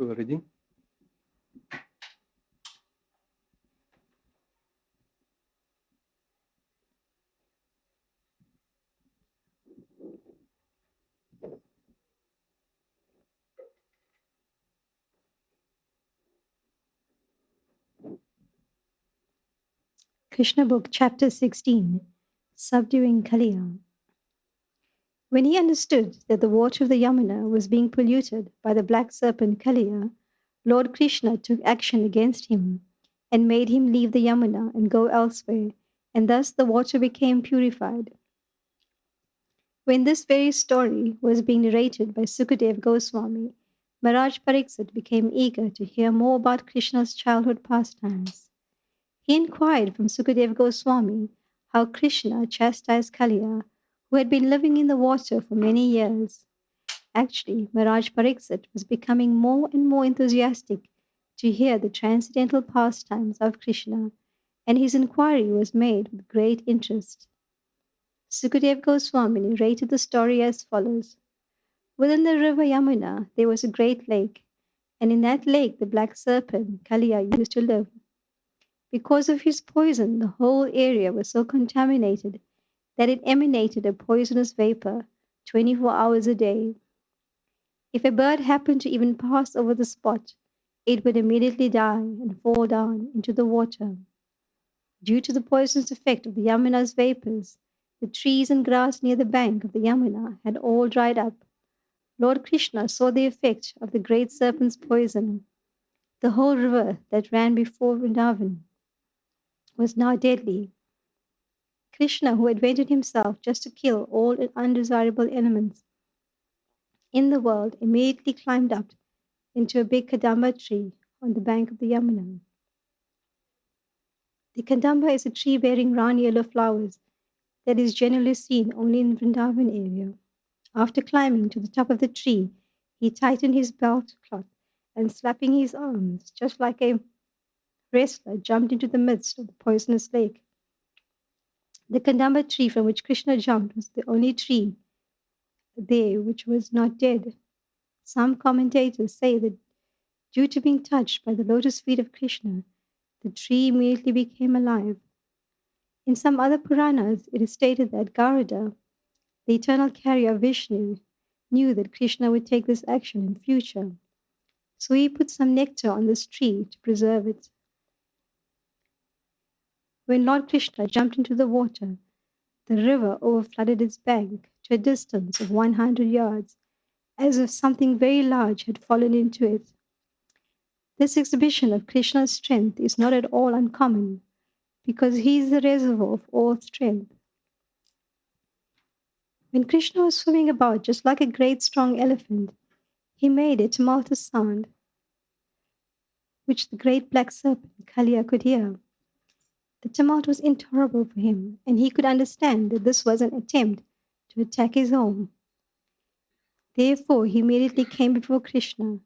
Reading. Krishna Book, Chapter 16, Subduing Kaliya. When he understood that the water of the Yamuna was being polluted by the black serpent Kaliya, Lord Krishna took action against him and made him leave the Yamuna and go elsewhere, and thus the water became purified. When this very story was being narrated by Sukadev Goswami, Maharaj Pariksit became eager to hear more about Krishna's childhood pastimes. He inquired from Sukadev Goswami how Krishna chastised Kaliya, who had been living in the water for many years. Actually, Maharaj Pariksit was becoming more and more enthusiastic to hear the transcendental pastimes of Krishna, and his inquiry was made with great interest. Sukadev Goswami narrated the story as follows. Within the river Yamuna, there was a great lake, and in that lake the black serpent Kaliya used to live. Because of his poison, the whole area was so contaminated that it emanated a poisonous vapor 24 hours a day. If a bird happened to even pass over the spot, it would immediately die and fall down into the water. Due to the poisonous effect of the Yamuna's vapors, the trees and grass near the bank of the Yamuna had all dried up. Lord Krishna saw the effect of the great serpent's poison. The whole river that ran before Vrindavan was now deadly. Krishna, who had vented himself just to kill all undesirable elements in the world, immediately climbed up into a big Kadamba tree on the bank of the Yamuna. The Kadamba is a tree bearing round yellow flowers that is generally seen only in the Vrindavan area. After climbing to the top of the tree, he tightened his belt cloth and slapping his arms, just like a wrestler, jumped into the midst of the poisonous lake. The Kadamba tree from which Krishna jumped was the only tree there which was not dead. Some commentators say that due to being touched by the lotus feet of Krishna, the tree immediately became alive. In some other Puranas, it is stated that Garuda, the eternal carrier of Vishnu, knew that Krishna would take this action in future. So he put some nectar on this tree to preserve it. When Lord Krishna jumped into the water, the river overflooded its bank to a distance of 100 yards, as if something very large had fallen into it. This exhibition of Krishna's strength is not at all uncommon, because he is the reservoir of all strength. When Krishna was swimming about just like a great strong elephant, he made a tumultuous sound, which the great black serpent Kaliya could hear. The tumult was intolerable for him, and he could understand that this was an attempt to attack his home. Therefore, he immediately came before Krishna.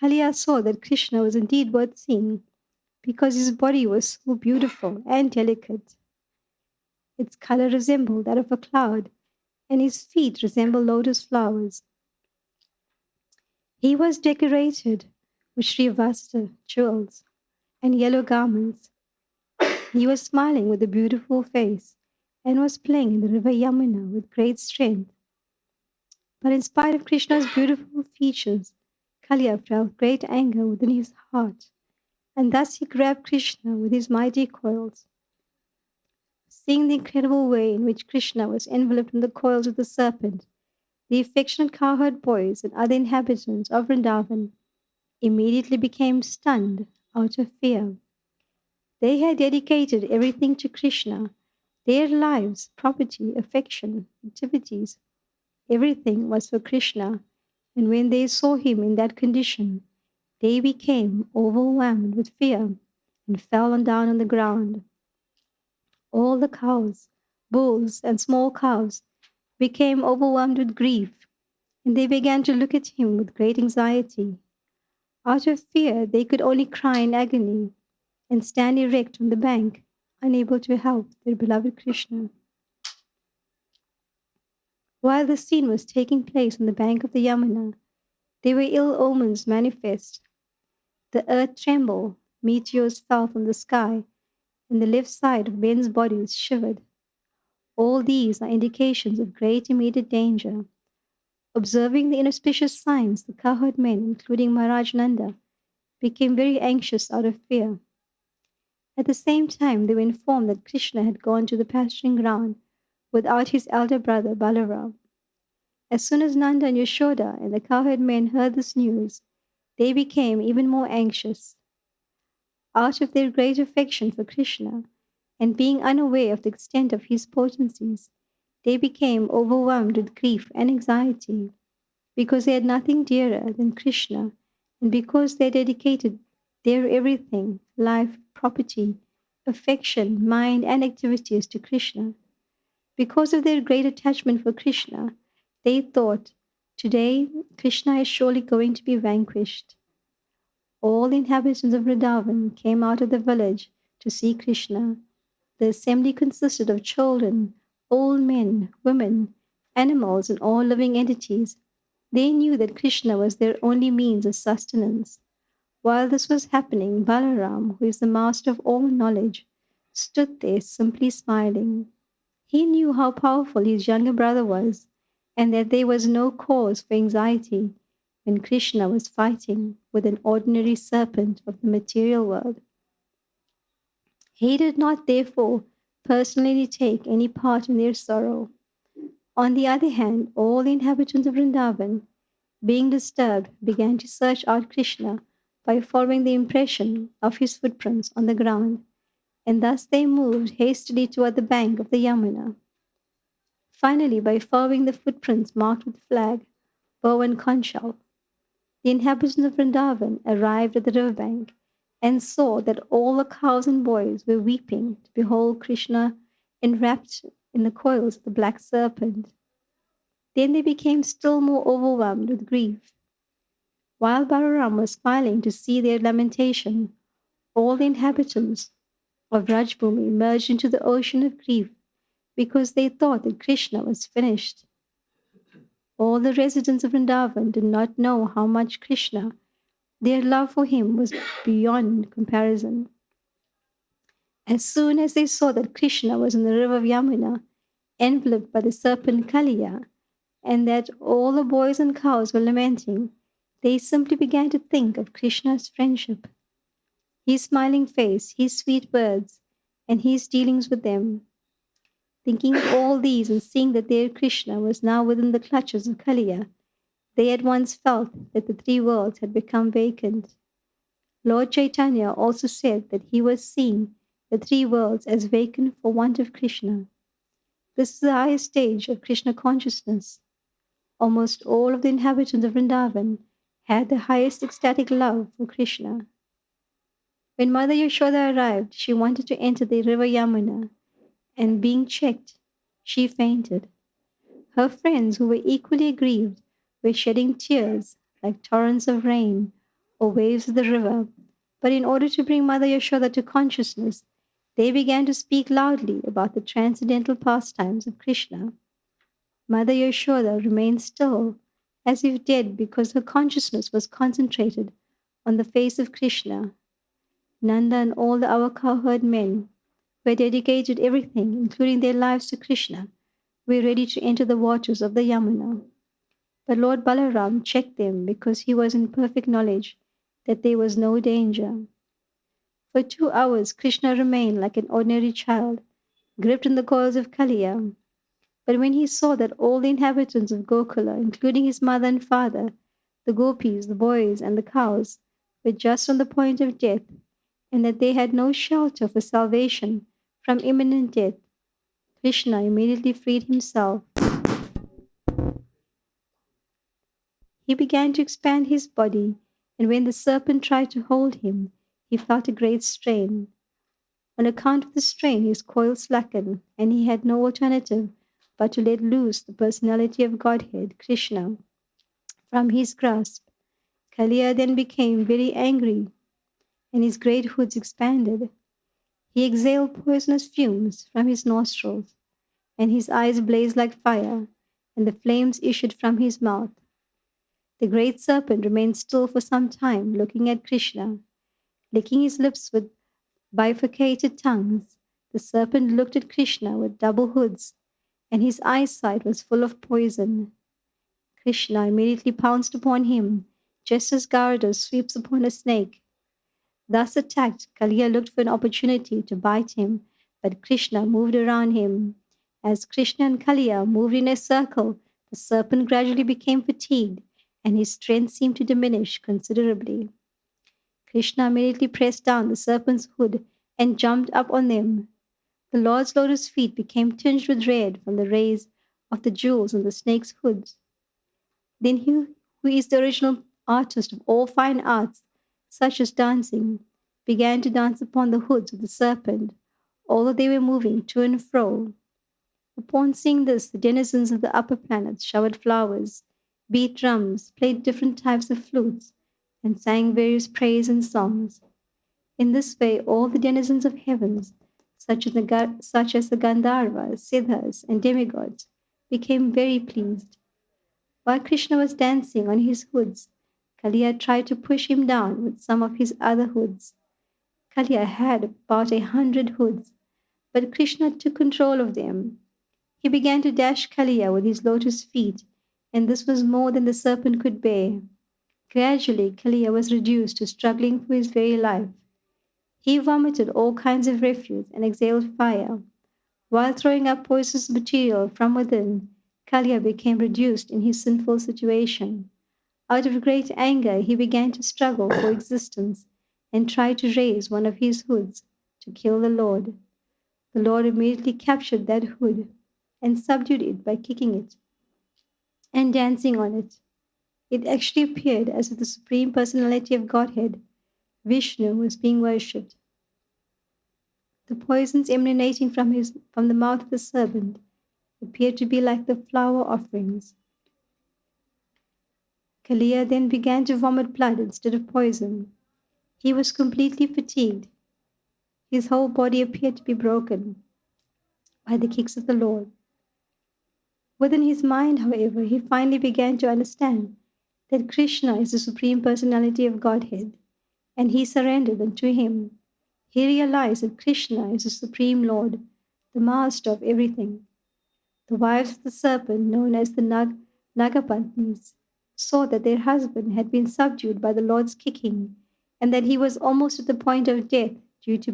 Kaliya saw that Krishna was indeed worth seeing, because his body was so beautiful and delicate. Its color resembled that of a cloud, and his feet resembled lotus flowers. He was decorated with Srivasta jewels and yellow garments. He was smiling with a beautiful face and was playing in the river Yamuna with great strength. But in spite of Krishna's beautiful features, Kaliya felt great anger within his heart, and thus he grabbed Krishna with his mighty coils. Seeing the incredible way in which Krishna was enveloped in the coils of the serpent, the affectionate cowherd boys and other inhabitants of Vrindavan immediately became stunned out of fear. They had dedicated everything to Krishna, their lives, property, affection, activities. Everything was for Krishna, and when they saw him in that condition, they became overwhelmed with fear and fell down on the ground. All the cows, bulls, and small cows became overwhelmed with grief, and they began to look at him with great anxiety. Out of fear, they could only cry in agony and stand erect on the bank, unable to help their beloved Krishna. While the scene was taking place on the bank of the Yamuna, There were ill omens manifest. The earth trembled, meteors fell from the sky, and the left side of men's bodies shivered. All these are indications of great immediate danger. Observing the inauspicious signs, the cowherd men, including Maharaj Nanda, became very anxious out of fear. At the same time, they were informed that Krishna had gone to the pasturing ground without his elder brother Balaram. As soon as Nanda and Yashoda and the cowherd men heard this news, they became even more anxious. Out of their great affection for Krishna and being unaware of the extent of his potencies, they became overwhelmed with grief and anxiety because they had nothing dearer than Krishna and because they dedicated their everything, life, property, affection, mind, and activities to Krishna. Because of their great attachment for Krishna, they thought, today Krishna is surely going to be vanquished. All the inhabitants of Vrindavan came out of the village to see Krishna. The assembly consisted of children, old men, women, animals, and all living entities. They knew that Krishna was their only means of sustenance. While this was happening, Balaram, who is the master of all knowledge, stood there simply smiling. He knew how powerful his younger brother was, and that there was no cause for anxiety when Krishna was fighting with an ordinary serpent of the material world. He did not, therefore, personally take any part in their sorrow. On the other hand, all the inhabitants of Vrindavan, being disturbed, began to search out Krishna by following the impression of his footprints on the ground, and thus they moved hastily toward the bank of the Yamuna. Finally, by following the footprints marked with flag, bow, and conch shell, the inhabitants of Vrindavan arrived at the riverbank and saw that all the cows and boys were weeping to behold Krishna enwrapped in the coils of the black serpent. Then they became still more overwhelmed with grief. While Balaram was smiling to see their lamentation, all the inhabitants of Rajbhumi merged into the ocean of grief because they thought that Krishna was finished. All the residents of Vrindavan did not know how much Krishna, their love for him was beyond comparison. As soon as they saw that Krishna was in the river of Yamuna, enveloped by the serpent Kaliya, and that all the boys and cows were lamenting, they simply began to think of Krishna's friendship, his smiling face, his sweet words, and his dealings with them. Thinking of all these and seeing that their Krishna was now within the clutches of Kaliya, they at once felt that the three worlds had become vacant. Lord Chaitanya also said that he was seeing the three worlds as vacant for want of Krishna. This is the highest stage of Krishna consciousness. Almost all of the inhabitants of Vrindavan had the highest ecstatic love for Krishna. When Mother Yashoda arrived, she wanted to enter the river Yamuna, and being checked, she fainted. Her friends, who were equally aggrieved, were shedding tears like torrents of rain or waves of the river. But in order to bring Mother Yashoda to consciousness, they began to speak loudly about the transcendental pastimes of Krishna. Mother Yashoda remained still, as if dead, because her consciousness was concentrated on the face of Krishna. Nanda and all the other cowherd men who had dedicated everything, including their lives, to Krishna, were ready to enter the waters of the Yamuna. But Lord Balaram checked them because he was in perfect knowledge that there was no danger. For 2 hours, Krishna remained like an ordinary child, gripped in the coils of Kaliya. But when he saw that all the inhabitants of Gokula, including his mother and father, the gopis, the boys, and the cows, were just on the point of death, and that they had no shelter for salvation from imminent death, Krishna immediately freed himself. He began to expand his body, and when the serpent tried to hold him, he felt a great strain. On account of the strain, his coils slackened, and he had no alternative but to let loose the personality of Godhead, Krishna, from his grasp. Kaliya then became very angry, and his great hoods expanded. He exhaled poisonous fumes from his nostrils, and his eyes blazed like fire, and the flames issued from his mouth. The great serpent remained still for some time, looking at Krishna, licking his lips with bifurcated tongues. The serpent looked at Krishna with double hoods, and his eyesight was full of poison. Krishna immediately pounced upon him, just as Garuda sweeps upon a snake. Thus attacked, Kaliya looked for an opportunity to bite him, but Krishna moved around him. As Krishna and Kaliya moved in a circle, the serpent gradually became fatigued, and his strength seemed to diminish considerably. Krishna immediately pressed down the serpent's hood and jumped up on them. The Lord's lotus feet became tinged with red from the rays of the jewels on the snake's hood. Then he, who is the original artist of all fine arts, such as dancing, began to dance upon the hoods of the serpent, although they were moving to and fro. Upon seeing this, the denizens of the upper planets showered flowers, beat drums, played different types of flutes, and sang various praise and songs. In this way, all the denizens of heavens, such as the Gandharvas, Siddhas, and demigods, became very pleased. While Krishna was dancing on his hoods, Kaliya tried to push him down with some of his other hoods. Kaliya had about 100 hoods, but Krishna took control of them. He began to dash Kaliya with his lotus feet, and this was more than the serpent could bear. Gradually, Kaliya was reduced to struggling for his very life. He vomited all kinds of refuse and exhaled fire. While throwing up poisonous material from within, Kaliya became reduced in his sinful situation. Out of great anger, he began to struggle for existence and tried to raise one of his hoods to kill the Lord. The Lord immediately captured that hood and subdued it by kicking it and dancing on it. It actually appeared as if the Supreme Personality of Godhead, Vishnu, was being worshipped. The poisons emanating from the mouth of the serpent appeared to be like the flower offerings. Kaliya then began to vomit blood instead of poison. He was completely fatigued. His whole body appeared to be broken by the kicks of the Lord. Within his mind, however, he finally began to understand that Krishna is the Supreme Personality of Godhead, and he surrendered unto him. He realized that Krishna is the Supreme Lord, the Master of everything. The wives of the serpent, known as the Nagapatnis, saw that their husband had been subdued by the Lord's kicking, and that he was almost at the point of death due to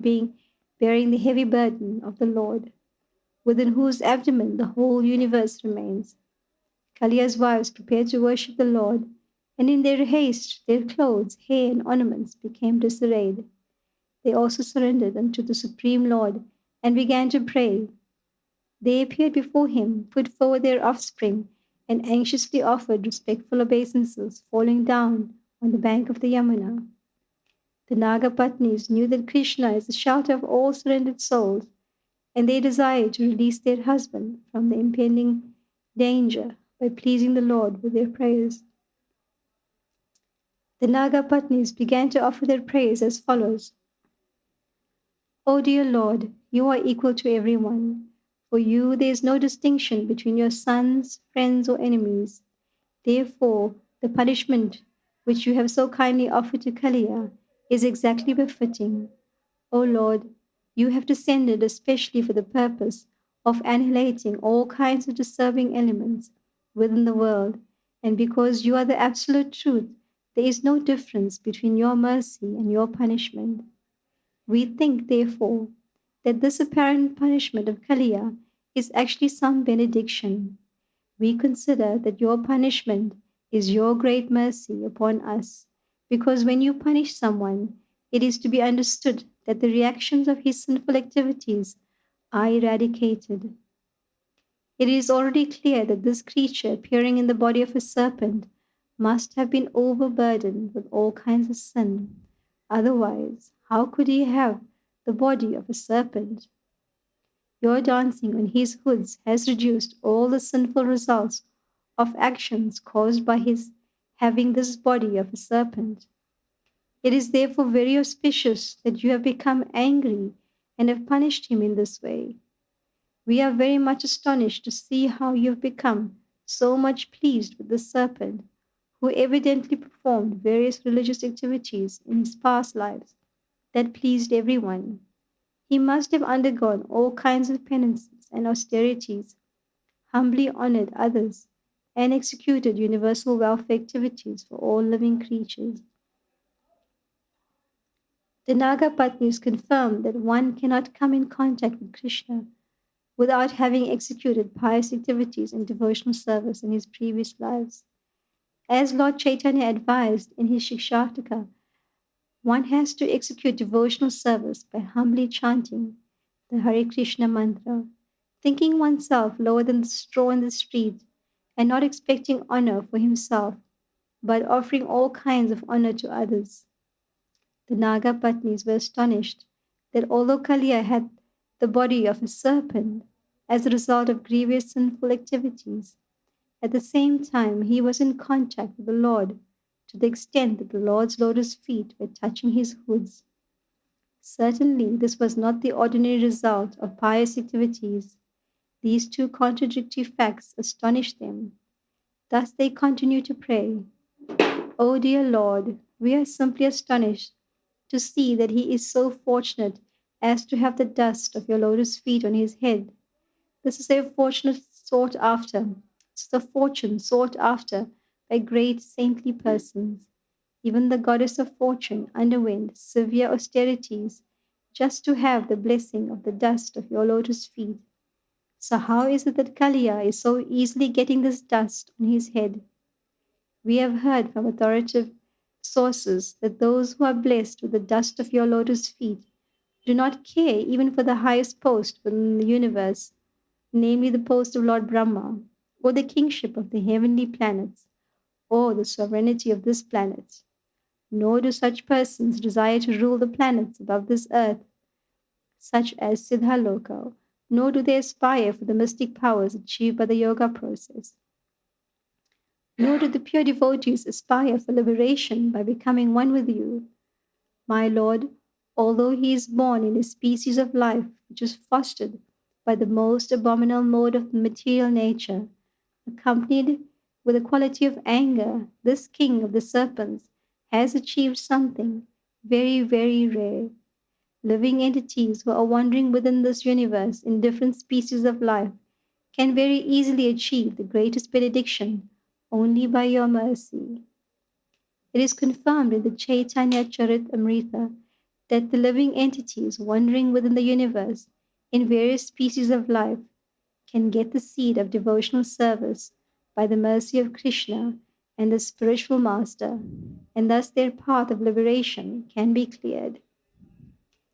bearing the heavy burden of the Lord, within whose abdomen the whole universe remains. Kaliya's wives prepared to worship the Lord, and in their haste their clothes, hair, and ornaments became disarrayed. They also surrendered unto the Supreme Lord and began to pray. They appeared before him, put forward their offspring, and anxiously offered respectful obeisances, falling down on the bank of the Yamuna. The Nagapatnis knew that Krishna is the shelter of all surrendered souls, and they desired to release their husband from the impending danger by pleasing the Lord with their prayers. The Nagapatnis began to offer their prayers as follows. O dear Lord, you are equal to everyone. For you there is no distinction between your sons, friends, or enemies. Therefore, the punishment which you have so kindly offered to Kaliya is exactly befitting. O Lord, you have descended especially for the purpose of annihilating all kinds of disturbing elements within the world, and because you are the absolute truth, there is no difference between your mercy and your punishment. We think, therefore, that this apparent punishment of Kaliya is actually some benediction. We consider that your punishment is your great mercy upon us, because when you punish someone, it is to be understood that the reactions of his sinful activities are eradicated. It is already clear that this creature appearing in the body of a serpent must have been overburdened with all kinds of sin. Otherwise, how could he have the body of a serpent? Your dancing on his hoods has reduced all the sinful results of actions caused by his having this body of a serpent. It is therefore very auspicious that you have become angry and have punished him in this way. We are very much astonished to see how you have become so much pleased with the serpent, who evidently performed various religious activities in his past lives that pleased everyone. He must have undergone all kinds of penances and austerities, humbly honored others, and executed universal welfare activities for all living creatures. The Naga Patnis confirmed that one cannot come in contact with Krishna without having executed pious activities and devotional service in his previous lives. As Lord Chaitanya advised in his Shikshataka, one has to execute devotional service by humbly chanting the Hare Krishna mantra, thinking oneself lower than the straw in the street, and not expecting honor for himself, but offering all kinds of honor to others. The Naga Patnis were astonished that although Kaliya had the body of a serpent as a result of grievous sinful activities, at the same time he was in contact with the Lord to the extent that the Lord's lotus feet were touching his hoods. Certainly, this was not the ordinary result of pious activities. These two contradictory facts astonished them. Thus they continued to pray, O dear Lord, we are simply astonished to see that he is so fortunate as to have the dust of your lotus feet on his head. This is a fortune sought after. This is a fortune sought after by great saintly persons. Even the goddess of fortune underwent severe austerities just to have the blessing of the dust of your lotus feet. So how is it that Kaliya is so easily getting this dust on his head? We have heard from authoritative sources that those who are blessed with the dust of your lotus feet do not care even for the highest post within the universe, namely the post of Lord Brahma, or the kingship of the heavenly planets, or the sovereignty of this planet. Nor do such persons desire to rule the planets above this earth, such as Siddhaloka, nor do they aspire for the mystic powers achieved by the yoga process. Nor do the pure devotees aspire for liberation by becoming one with you. My Lord, although he is born in a species of life which is fostered by the most abominable mode of material nature, accompanied with a quality of anger, this king of the serpents has achieved something very, very rare. Living entities who are wandering within this universe in different species of life can very easily achieve the greatest benediction only by your mercy. It is confirmed in the Chaitanya Charitamrita that the living entities wandering within the universe in various species of life can get the seed of devotional service by the mercy of Krishna and the spiritual master, and thus their path of liberation can be cleared.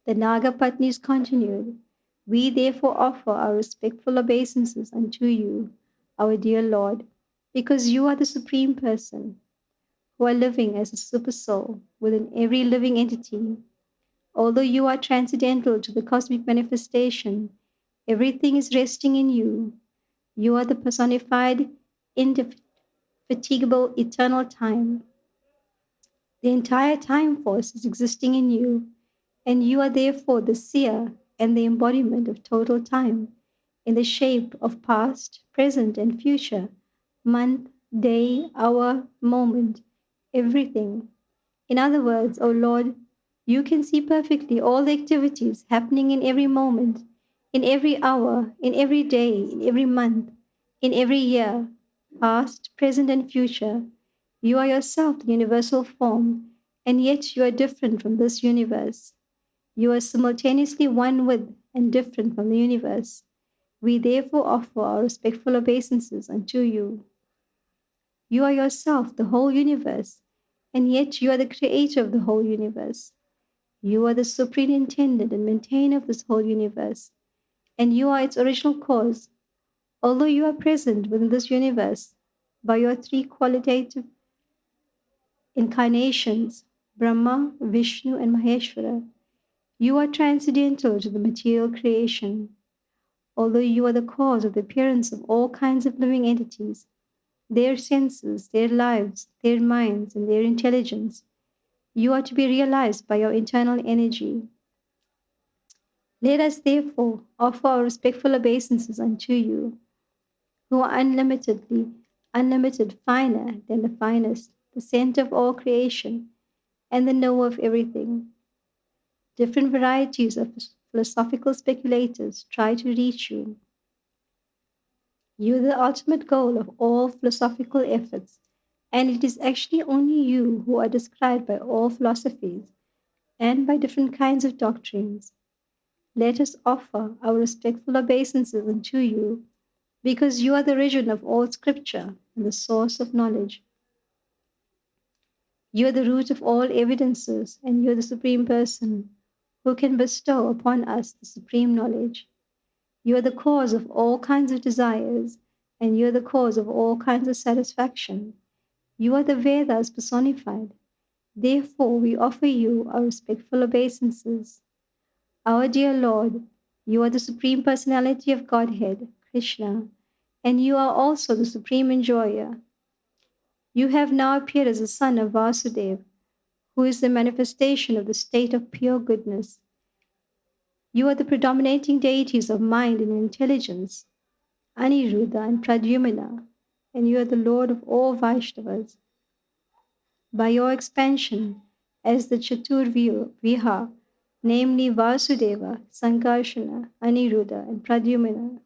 The Naga Patnis continued, We therefore offer our respectful obeisances unto you, our dear Lord, because you are the Supreme Person, who are living as a super soul within every living entity. Although you are transcendental to the cosmic manifestation, everything is resting in you. You are the personified, indefatigable, eternal time. The entire time force is existing in you, and you are therefore the seer and the embodiment of total time in the shape of past, present, and future, month, day, hour, moment, everything. In other words, O Lord, you can see perfectly all the activities happening in every moment, in every hour, in every day, in every month, in every year, past, present, and future. You are yourself the universal form, and yet you are different from this universe. You are simultaneously one with and different from the universe. We therefore offer our respectful obeisances unto you. You are yourself the whole universe, and yet you are the creator of the whole universe. You are the superintendent and maintainer of this whole universe, and you are its original cause. Although you are present within this universe by your three qualitative incarnations, Brahma, Vishnu, and Maheshwara, you are transcendental to the material creation. Although you are the cause of the appearance of all kinds of living entities, their senses, their lives, their minds, and their intelligence, you are to be realized by your internal energy. Let us therefore offer our respectful obeisances unto you, who are unlimited finer than the finest, the center of all creation, and the knower of everything. Different varieties of philosophical speculators try to reach you. You are the ultimate goal of all philosophical efforts, and it is actually only you who are described by all philosophies and by different kinds of doctrines. Let us offer our respectful obeisances unto you, because you are the origin of all scripture and the source of knowledge. You are the root of all evidences, and you are the supreme person who can bestow upon us the supreme knowledge. You are the cause of all kinds of desires, and you are the cause of all kinds of satisfaction. You are the Vedas personified. Therefore, we offer you our respectful obeisances. Our dear Lord, you are the Supreme Personality of Godhead, Krishna, and you are also the Supreme Enjoyer. You have now appeared as the son of Vasudeva, who is the manifestation of the state of pure goodness. You are the predominating deities of mind and intelligence, Aniruddha and Pradyumna, and you are the Lord of all Vaishnavas. By your expansion as the Chaturviha, namely Vasudeva, Sankarshana, Aniruddha, and Pradyumna,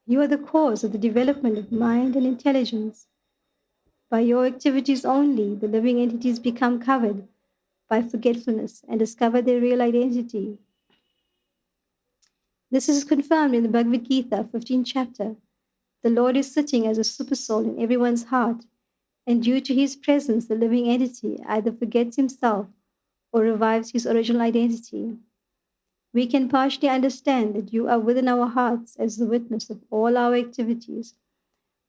you are the cause of the development of mind and intelligence. By your activities only, the living entities become covered by forgetfulness and discover their real identity. This is confirmed in the Bhagavad Gita, 15th chapter. The Lord is sitting as a supersoul in everyone's heart, and due to his presence, the living entity either forgets himself or revives his original identity. We can partially understand that you are within our hearts as the witness of all our activities,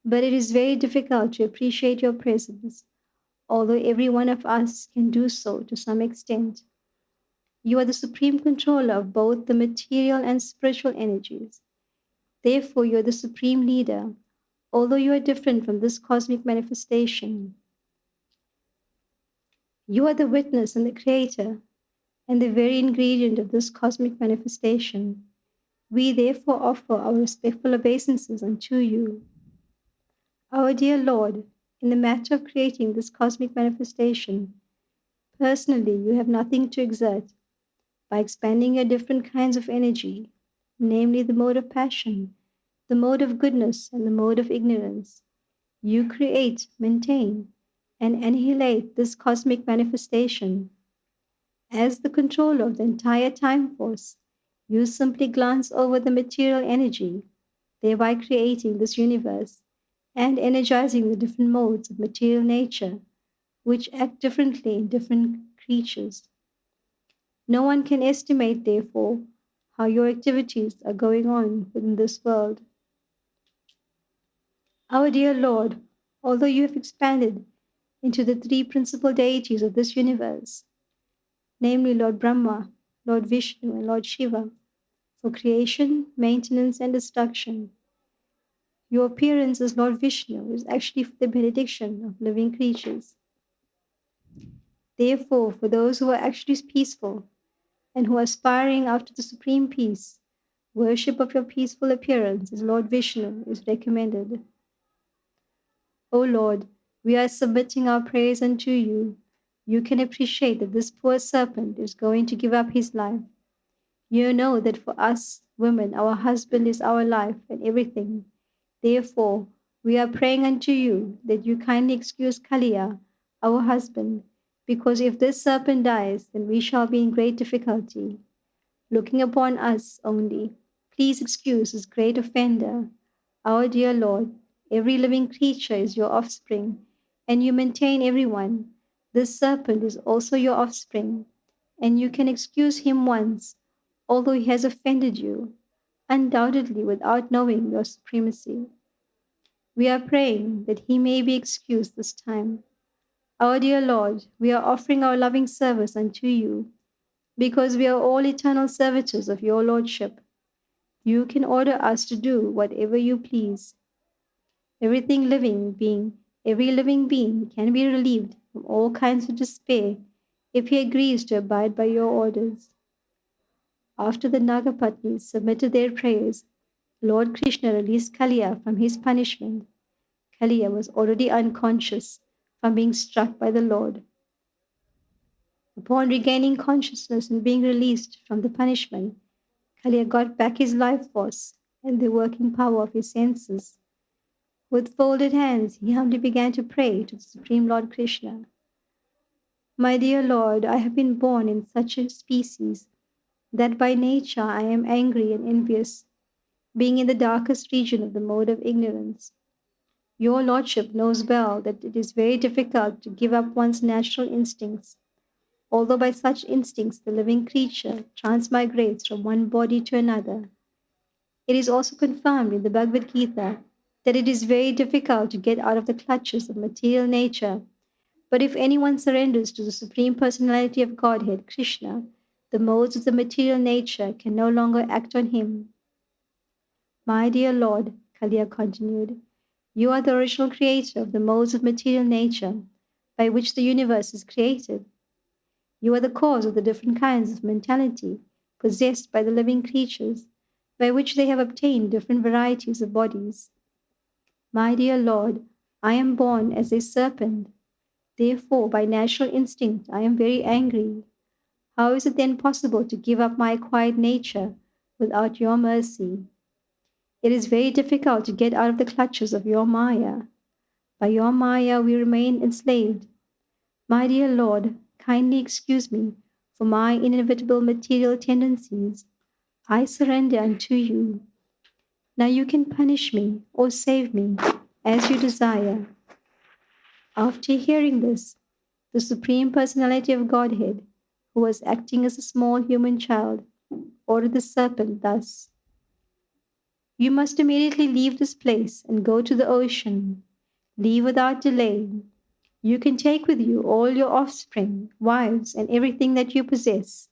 but it is very difficult to appreciate your presence, although every one of us can do so to some extent. You are the supreme controller of both the material and spiritual energies. Therefore, you are the supreme leader, although you are different from this cosmic manifestation. You are the witness and the creator, and the very ingredient of this cosmic manifestation. We therefore offer our respectful obeisances unto you. Our dear Lord, in the matter of creating this cosmic manifestation, personally you have nothing to exert. By expanding your different kinds of energy, namely the mode of passion, the mode of goodness, and the mode of ignorance, you create, maintain, and annihilate this cosmic manifestation. As the controller of the entire time force, you simply glance over the material energy, thereby creating this universe and energizing the different modes of material nature, which act differently in different creatures. No one can estimate, therefore, how your activities are going on within this world. Our dear Lord, although you have expanded into the three principal deities of this universe, namely Lord Brahma, Lord Vishnu, and Lord Shiva, for creation, maintenance, and destruction, your appearance as Lord Vishnu is actually for the benediction of living creatures. Therefore, for those who are actually peaceful and who are aspiring after the supreme peace, worship of your peaceful appearance as Lord Vishnu is recommended. O Lord, we are submitting our prayers unto you. You can appreciate that this poor serpent is going to give up his life. You know that for us women, our husband is our life and everything. Therefore, we are praying unto you that you kindly excuse Kaliya, our husband, because if this serpent dies, then we shall be in great difficulty. Looking upon us only, please excuse this great offender. Our dear Lord, every living creature is your offspring, and you maintain everyone. This serpent is also your offspring, and you can excuse him once, although he has offended you, undoubtedly without knowing your supremacy. We are praying that he may be excused this time. Our dear Lord, we are offering our loving service unto you, because we are all eternal servitors of your Lordship. You can order us to do whatever you please. Every living being can be relieved from all kinds of despair if he agrees to abide by your orders. After the Nagapatnis submitted their prayers, Lord Krishna released Kaliya from his punishment. Kaliya was already unconscious from being struck by the Lord. Upon regaining consciousness and being released from the punishment, Kaliya got back his life force and the working power of his senses. With folded hands, he humbly began to pray to the Supreme Lord Krishna. My dear Lord, I have been born in such a species that by nature I am angry and envious, being in the darkest region of the mode of ignorance. Your Lordship knows well that it is very difficult to give up one's natural instincts, although by such instincts the living creature transmigrates from one body to another. It is also confirmed in the Bhagavad Gita that it is very difficult to get out of the clutches of material nature. But if anyone surrenders to the Supreme Personality of Godhead, Krishna, the modes of the material nature can no longer act on him. My dear Lord, Kaliya continued, you are the original creator of the modes of material nature by which the universe is created. You are the cause of the different kinds of mentality possessed by the living creatures, by which they have obtained different varieties of bodies. My dear Lord, I am born as a serpent. Therefore, by natural instinct, I am very angry. How is it then possible to give up my acquired nature without your mercy? It is very difficult to get out of the clutches of your Maya. By your Maya, we remain enslaved. My dear Lord, kindly excuse me for my inevitable material tendencies. I surrender unto you. Now you can punish me or save me as you desire. After hearing this, the Supreme Personality of Godhead, who was acting as a small human child, ordered the serpent thus: you must immediately leave this place and go to the ocean. Leave without delay. You can take with you all your offspring, wives, and everything that you possess.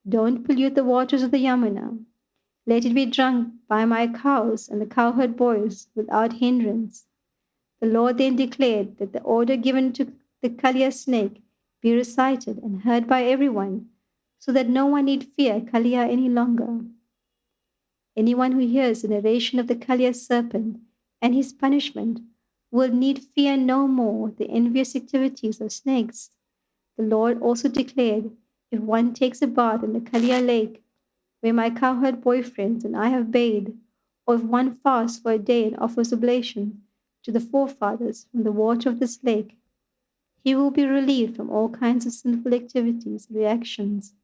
Don't pollute the waters of the Yamuna. Let it be drunk by my cows and the cowherd boys without hindrance. The Lord then declared that the order given to the Kaliya snake be recited and heard by everyone, so that no one need fear Kaliya any longer. Anyone who hears the narration of the Kaliya serpent and his punishment will need fear no more the envious activities of snakes. The Lord also declared, if one takes a bath in the Kaliya lake, where my cowherd boyfriends and I have bathed, or if one fasts for a day and offers oblation to the forefathers from the water of this lake, he will be relieved from all kinds of sinful activities and reactions.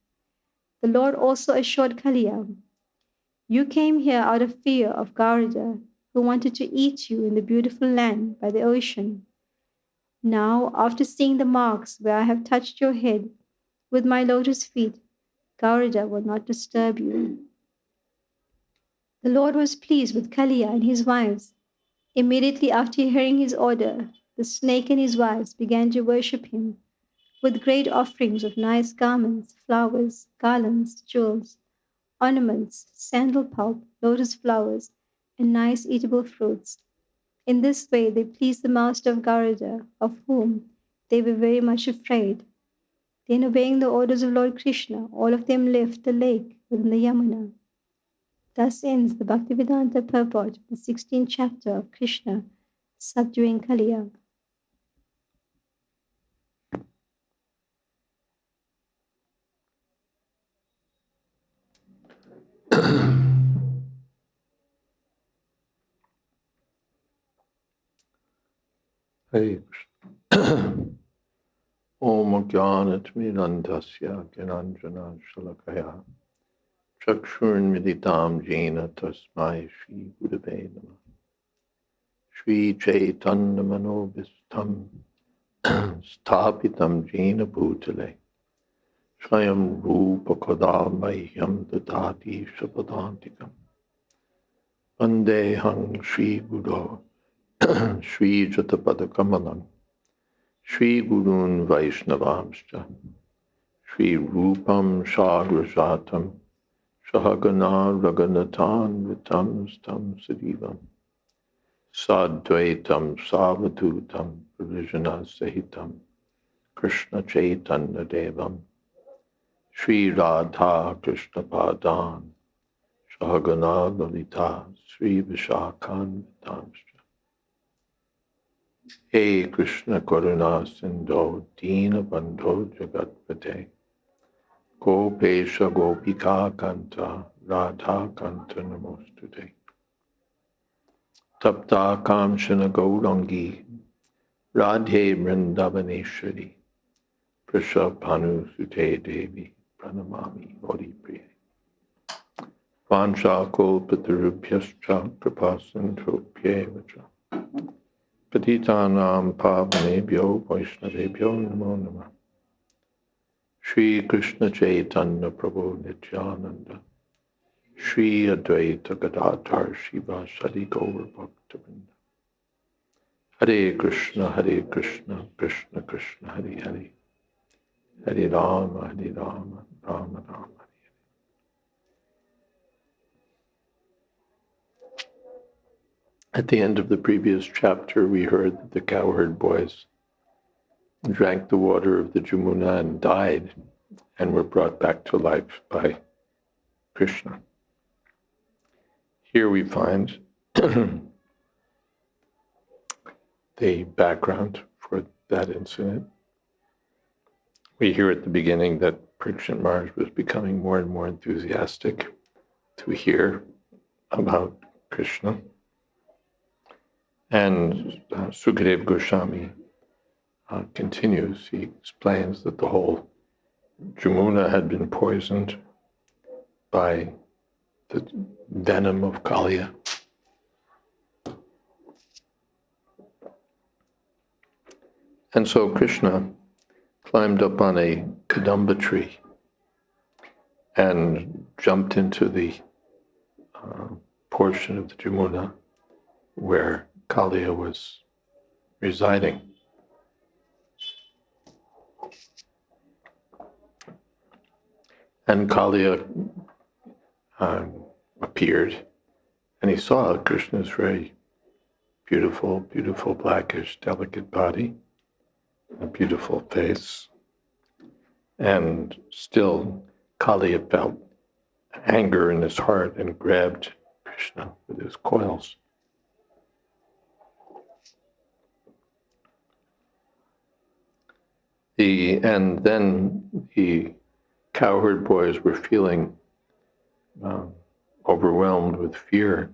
The Lord also assured Kaliya, you came here out of fear of Garuda, who wanted to eat you in the beautiful land by the ocean. Now, after seeing the marks where I have touched your head with my lotus feet, Garuda will not disturb you. The Lord was pleased with Kaliya and his wives. Immediately after hearing his order, the snake and his wives began to worship him with great offerings of nice garments, flowers, garlands, jewels, ornaments, sandal pulp, lotus flowers, and nice eatable fruits. In this way, they pleased the master of Garuda, of whom they were very much afraid. Then, obeying the orders of Lord Krishna, all of them left the lake within the Yamuna. Thus ends the Bhaktivedanta purport, the 16th chapter of Krishna, subduing Kaliya. Hare Krishna. Om Jnanatmirantasya Gyananjana Shalakaya Chakshurmilitam Jena Tasmai Shri Gurave Namah Shri Chaitanya Manobhistam Sthapitam Jena Bhutale Swayam Rupa Kadamahyam Dadati Shapadantikam Vandehang Shri Guru Shri Jatapadakamalam Shri Gurun Vaishnavamscha Shri Rupam Shagrajatam Shahagana Raganatan Vitam Stam Sadivam Sadvaitam Savatutam Parijana Sahitam Krishna Chaitanya Devam Shri Radha Krishna Padan Shahagana Lalita Sri Vishakan Vitamscha He Krishna Karuna Sindho Dina Bandho Jagatpate Gopesha Gopika Kanta Radha Kanta Namostute Tapta Kamshana Gaurangi Radhe Vrindavaneshwari Prisha Panu Sute Devi Pranamami Hori Priya Vansha Kolpatarubhyascha Kripasindhubhyevacha Patitanam Pavanebhyo Vaishnavebhyo Namo Namah Shri Krishna Chaitanya Prabhu Nityananda Shri Advaita Gadadhar Shiva Sadi Gaur Bhaktivinoda Hare Krishna Krishna Krishna Hare Hare Hare Rama Rama Rama Hare. At the end of the previous chapter, we heard that the cowherd boys drank the water of the Jamuna and died and were brought back to life by Krishna. Here we find the background for that incident. We hear at the beginning that Parikshit Maharaj was becoming more and more enthusiastic to hear about Krishna. And Sukadeva Goswami continues. He explains that the whole Jamuna had been poisoned by the venom of Kaliya. And so Krishna climbed up on a kadamba tree and jumped into the portion of the Jamuna where Kaliya was residing. And Kaliya appeared, and he saw Krishna's very beautiful, blackish, delicate body, a beautiful face, and still Kaliya felt anger in his heart and grabbed Krishna with his coils. And then the cowherd boys were feeling overwhelmed with fear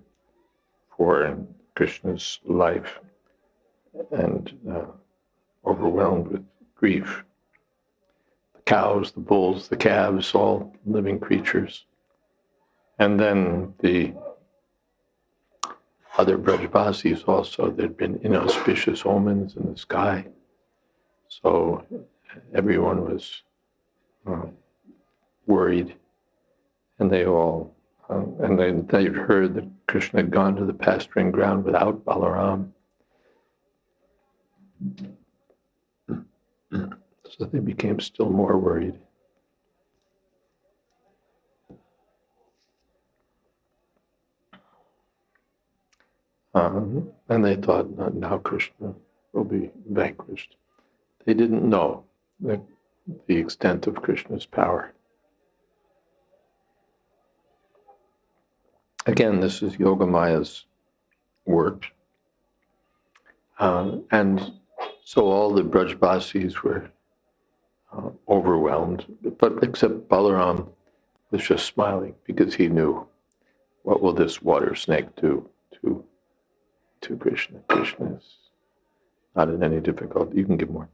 for Krishna's life and overwhelmed with grief. The cows, the bulls, the calves, all living creatures. And then the other Brajavasis also, there'd been inauspicious omens in the sky. So everyone was worried, and they all, they'd heard that Krishna had gone to the pasturing ground without Balaram. So they became still more worried. And they thought, now Krishna will be vanquished. They didn't know the extent of Krishna's power. Again, this is Yogamaya's work. And so all the Brajbasis were overwhelmed, but except Balaram was just smiling because he knew, what will this water snake do to Krishna? Krishna is not in any difficulty. You can give more.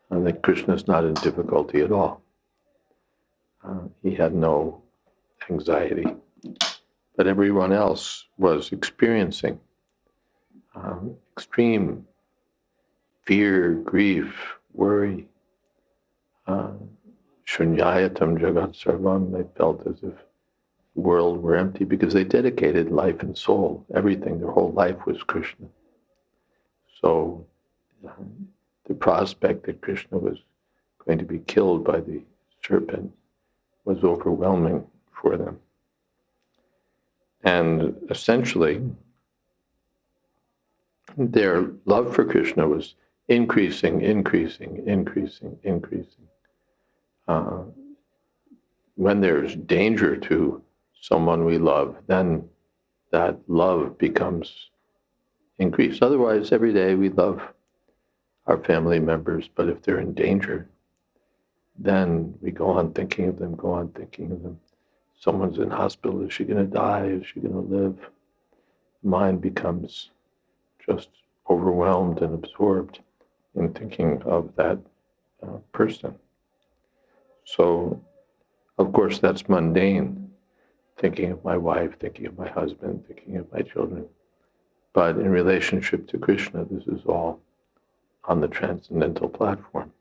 I think Krishna is not in difficulty at all. He had no anxiety. But everyone else was experiencing extreme fear, grief, worry. Shunyayatam Jagat Sarvam, they felt as if the world were empty because they dedicated life and soul, everything, their whole life was Krishna. So the prospect that Krishna was going to be killed by the serpent was overwhelming for them. And essentially, their love for Krishna was increasing. When there's danger to someone we love, then that love becomes increased. Otherwise, every day we love our family members, but if they're in danger, then we go on thinking of them, go on thinking of them. Someone's in hospital, is she going to die? Is she going to live? Mind becomes just overwhelmed and absorbed in thinking of that person. So, of course, that's mundane, thinking of my wife, thinking of my husband, thinking of my children. But in relationship to Krishna, this is all on the transcendental platform,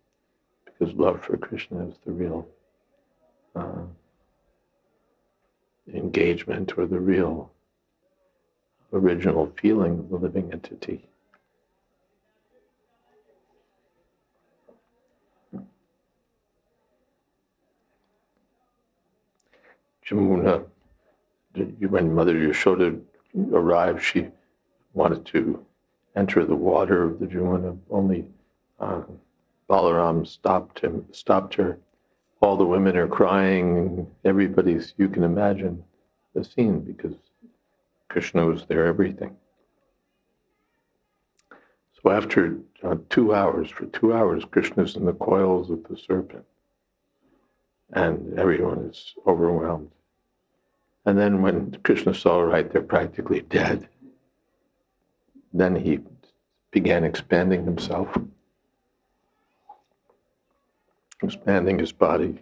because love for Krishna is the real engagement, or the real original feeling of the living entity. Jamuna, when Mother Yashoda arrived, she wanted to enter the water of the Jamuna. Only Balaram stopped her. All the women are crying. You can imagine the scene, because Krishna was there, everything. So after 2 hours, for 2 hours, Krishna's in the coils of the serpent, and everyone is overwhelmed. And then when Krishna saw, right, they're practically dead, then he began expanding himself, expanding his body,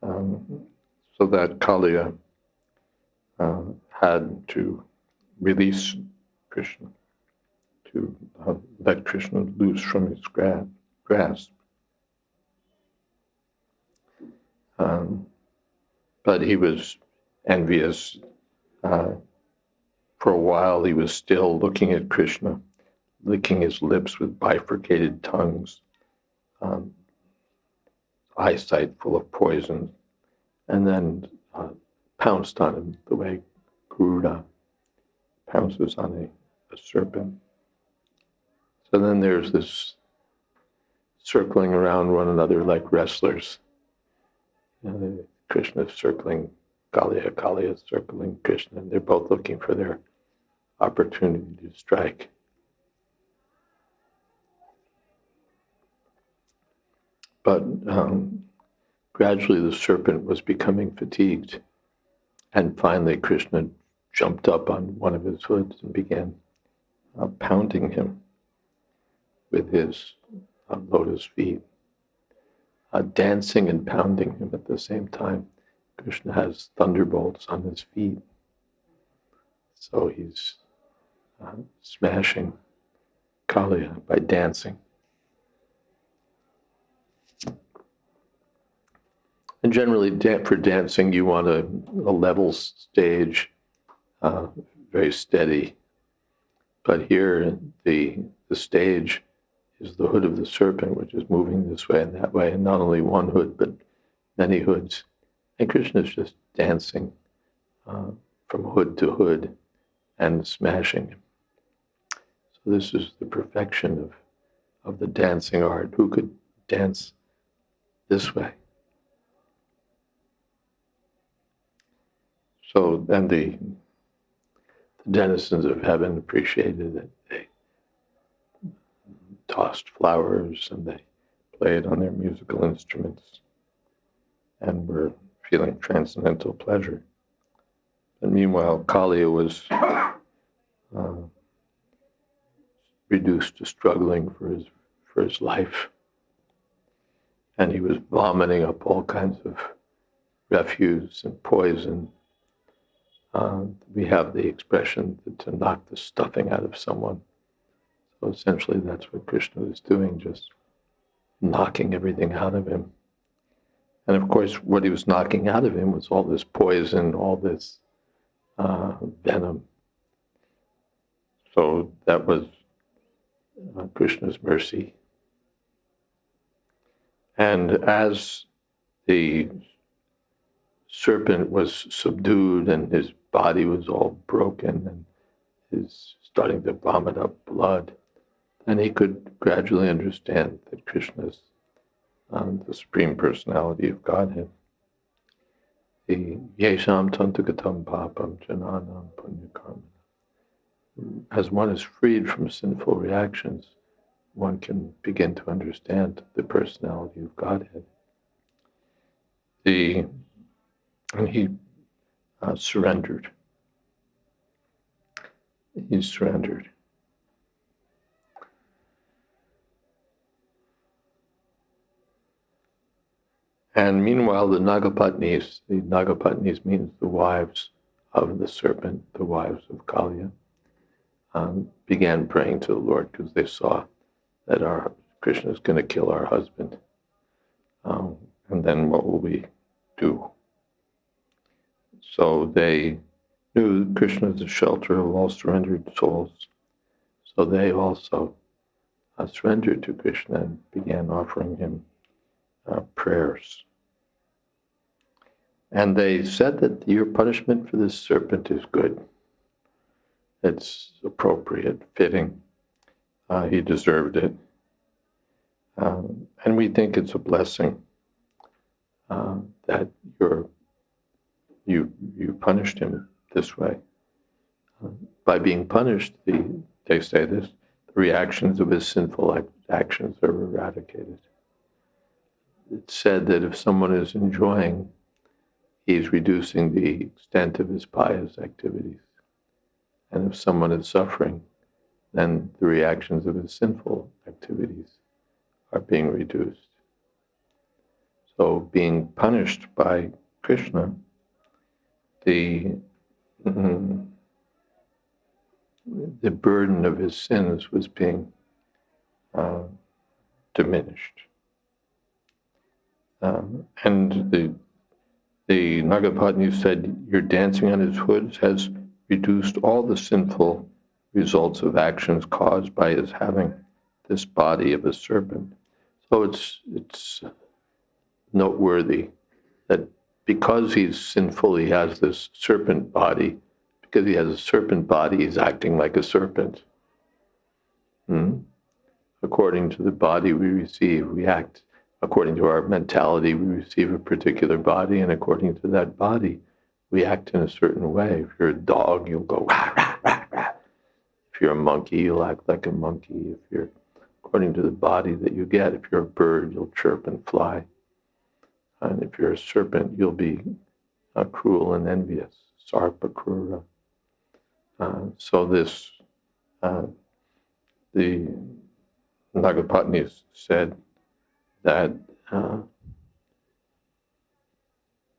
so that Kaliya had to release Krishna, to let Krishna loose from his grasp. But he was envious. For a while, he was still looking at Krishna, licking his lips with bifurcated tongues, eyesight full of poison, and then pounced on him the way Garuda pounces on a serpent. So then there's this circling around one another like wrestlers. Krishna circling Kaliya, Kaliya circling Krishna, and they're both looking for their opportunity to strike. But gradually the serpent was becoming fatigued, and finally Krishna jumped up on one of his hoods and began pounding him with his lotus feet, dancing and pounding him at the same time. Krishna has thunderbolts on his feet, so he's smashing Kaliya by dancing. And generally, for dancing, you want a level stage, very steady. But here, the stage is the hood of the serpent, which is moving this way and that way, and not only one hood, but many hoods. And Krishna is just dancing from hood to hood and smashing him. So this is the perfection of the dancing art. Who could dance this way? So then the denizens of heaven appreciated it. They tossed flowers and they played on their musical instruments and were feeling transcendental pleasure. And meanwhile, Kaliya was reduced to struggling for his life. And he was vomiting up all kinds of refuse and poison. We have the expression to knock the stuffing out of someone. So essentially that's what Krishna was doing, just knocking everything out of him. And of course, what he was knocking out of him was all this poison, all this venom. So that was Krishna's mercy. And as the serpent was subdued and his body was all broken and is starting to vomit up blood, then he could gradually understand that Krishna is the Supreme Personality of Godhead. The Yesham Tantagatam Papam Jananam Punya Karma. As one is freed from sinful reactions, one can begin to understand the personality of Godhead. And he surrendered. He surrendered. And meanwhile, the Nagapatnis means the wives of the serpent, the wives of Kaliya, began praying to the Lord because they saw that our Krishna is going to kill our husband. And then what will we do? So they knew Krishna is the shelter of all surrendered souls. So they also surrendered to Krishna and began offering him prayers. And they said that your punishment for this serpent is good. It's appropriate, fitting. He deserved it. And we think it's a blessing that you punished him this way. By being punished, they say this, the reactions of his sinful actions are eradicated. It's said that if someone is enjoying, he's reducing the extent of his pious activities. And if someone is suffering, then the reactions of his sinful activities are being reduced. So being punished by Krishna, the burden of his sins was being diminished. And the Nagapatni said, your dancing on his hoods has reduced all the sinful results of actions caused by his having this body of a serpent. So it's noteworthy that because he's sinful, he has this serpent body. Because he has a serpent body, he's acting like a serpent. According to the body we receive, we act. According to our mentality, we receive a particular body, and according to that body, we act in a certain way. If you're a dog, you'll go rah, rah, rah, rah. If you're a monkey, you'll act like a monkey. If you're according to the body that you get. If you're a bird, you'll chirp and fly. And if you're a serpent, you'll be cruel and envious. Sarpa krura. So this, the Nagapatnis said that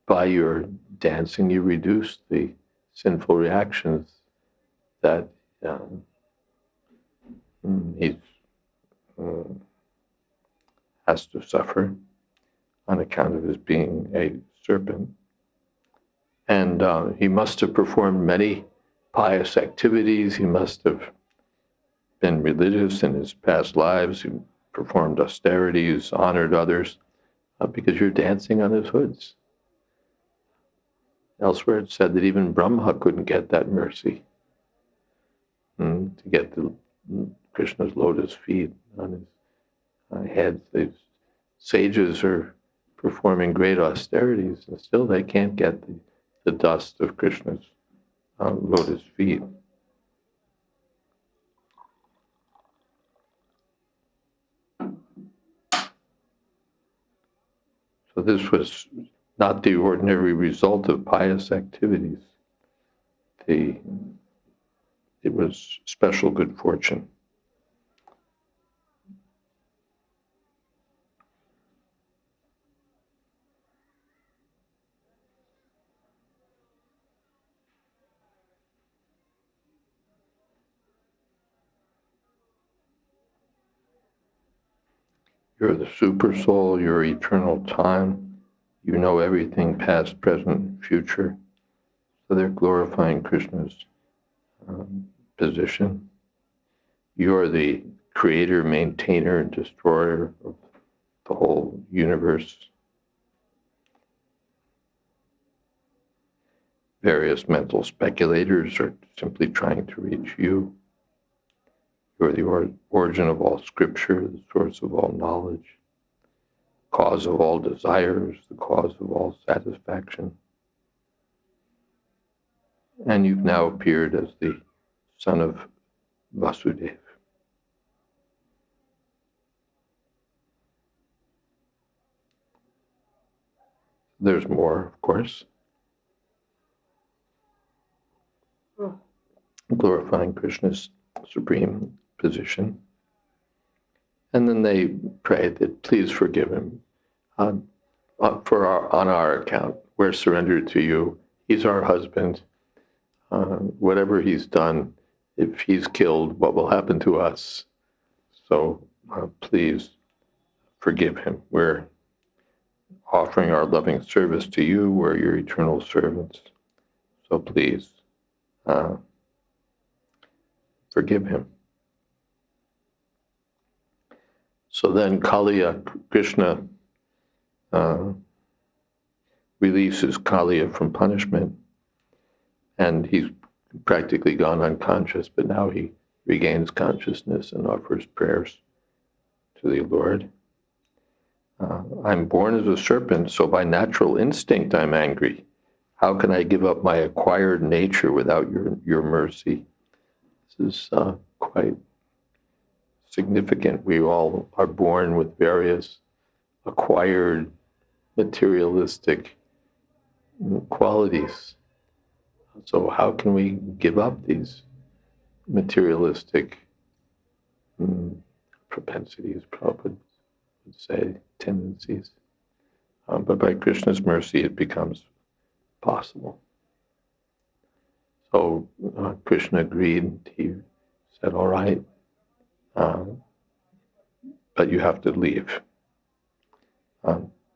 by your dancing, you reduce the sinful reactions that he has to suffer on account of his being a serpent. And he must have performed many pious activities. He must have been religious in his past lives. He performed austerities, honored others, because you're dancing on his hoods. Elsewhere it said that even Brahma couldn't get that mercy, to get Krishna's lotus feet on his head. The sages are performing great austerities, and still they can't get the dust of Krishna's lotus feet. So this was not the ordinary result of pious activities. It was special good fortune. You're the super soul, you're eternal time. You know everything past, present, future. So they're glorifying Krishna's position. You're the creator, maintainer, and destroyer of the whole universe. Various mental speculators are simply trying to reach you. You're the origin of all scripture, the source of all knowledge, cause of all desires, the cause of all satisfaction. And you've now appeared as the son of Vasudeva. There's more, of course. Glorifying Krishna's supreme position. And then they pray that please forgive him on our account. We're surrendered to you. He's our husband. Whatever he's done, if he's killed, what will happen to us? So please forgive him. We're offering our loving service to you. We're your eternal servants. So please forgive him. So then Kaliya, Krishna releases Kaliya from punishment, and he's practically gone unconscious, but now he regains consciousness and offers prayers to the Lord. I'm born as a serpent, so by natural instinct I'm angry. How can I give up my acquired nature without your mercy? This is quite significant. We all are born with various acquired materialistic qualities. So how can we give up these materialistic propensities, Prabhupada would say, tendencies? But by Krishna's mercy, it becomes possible. So Krishna agreed. He said, all right, but you have to leave.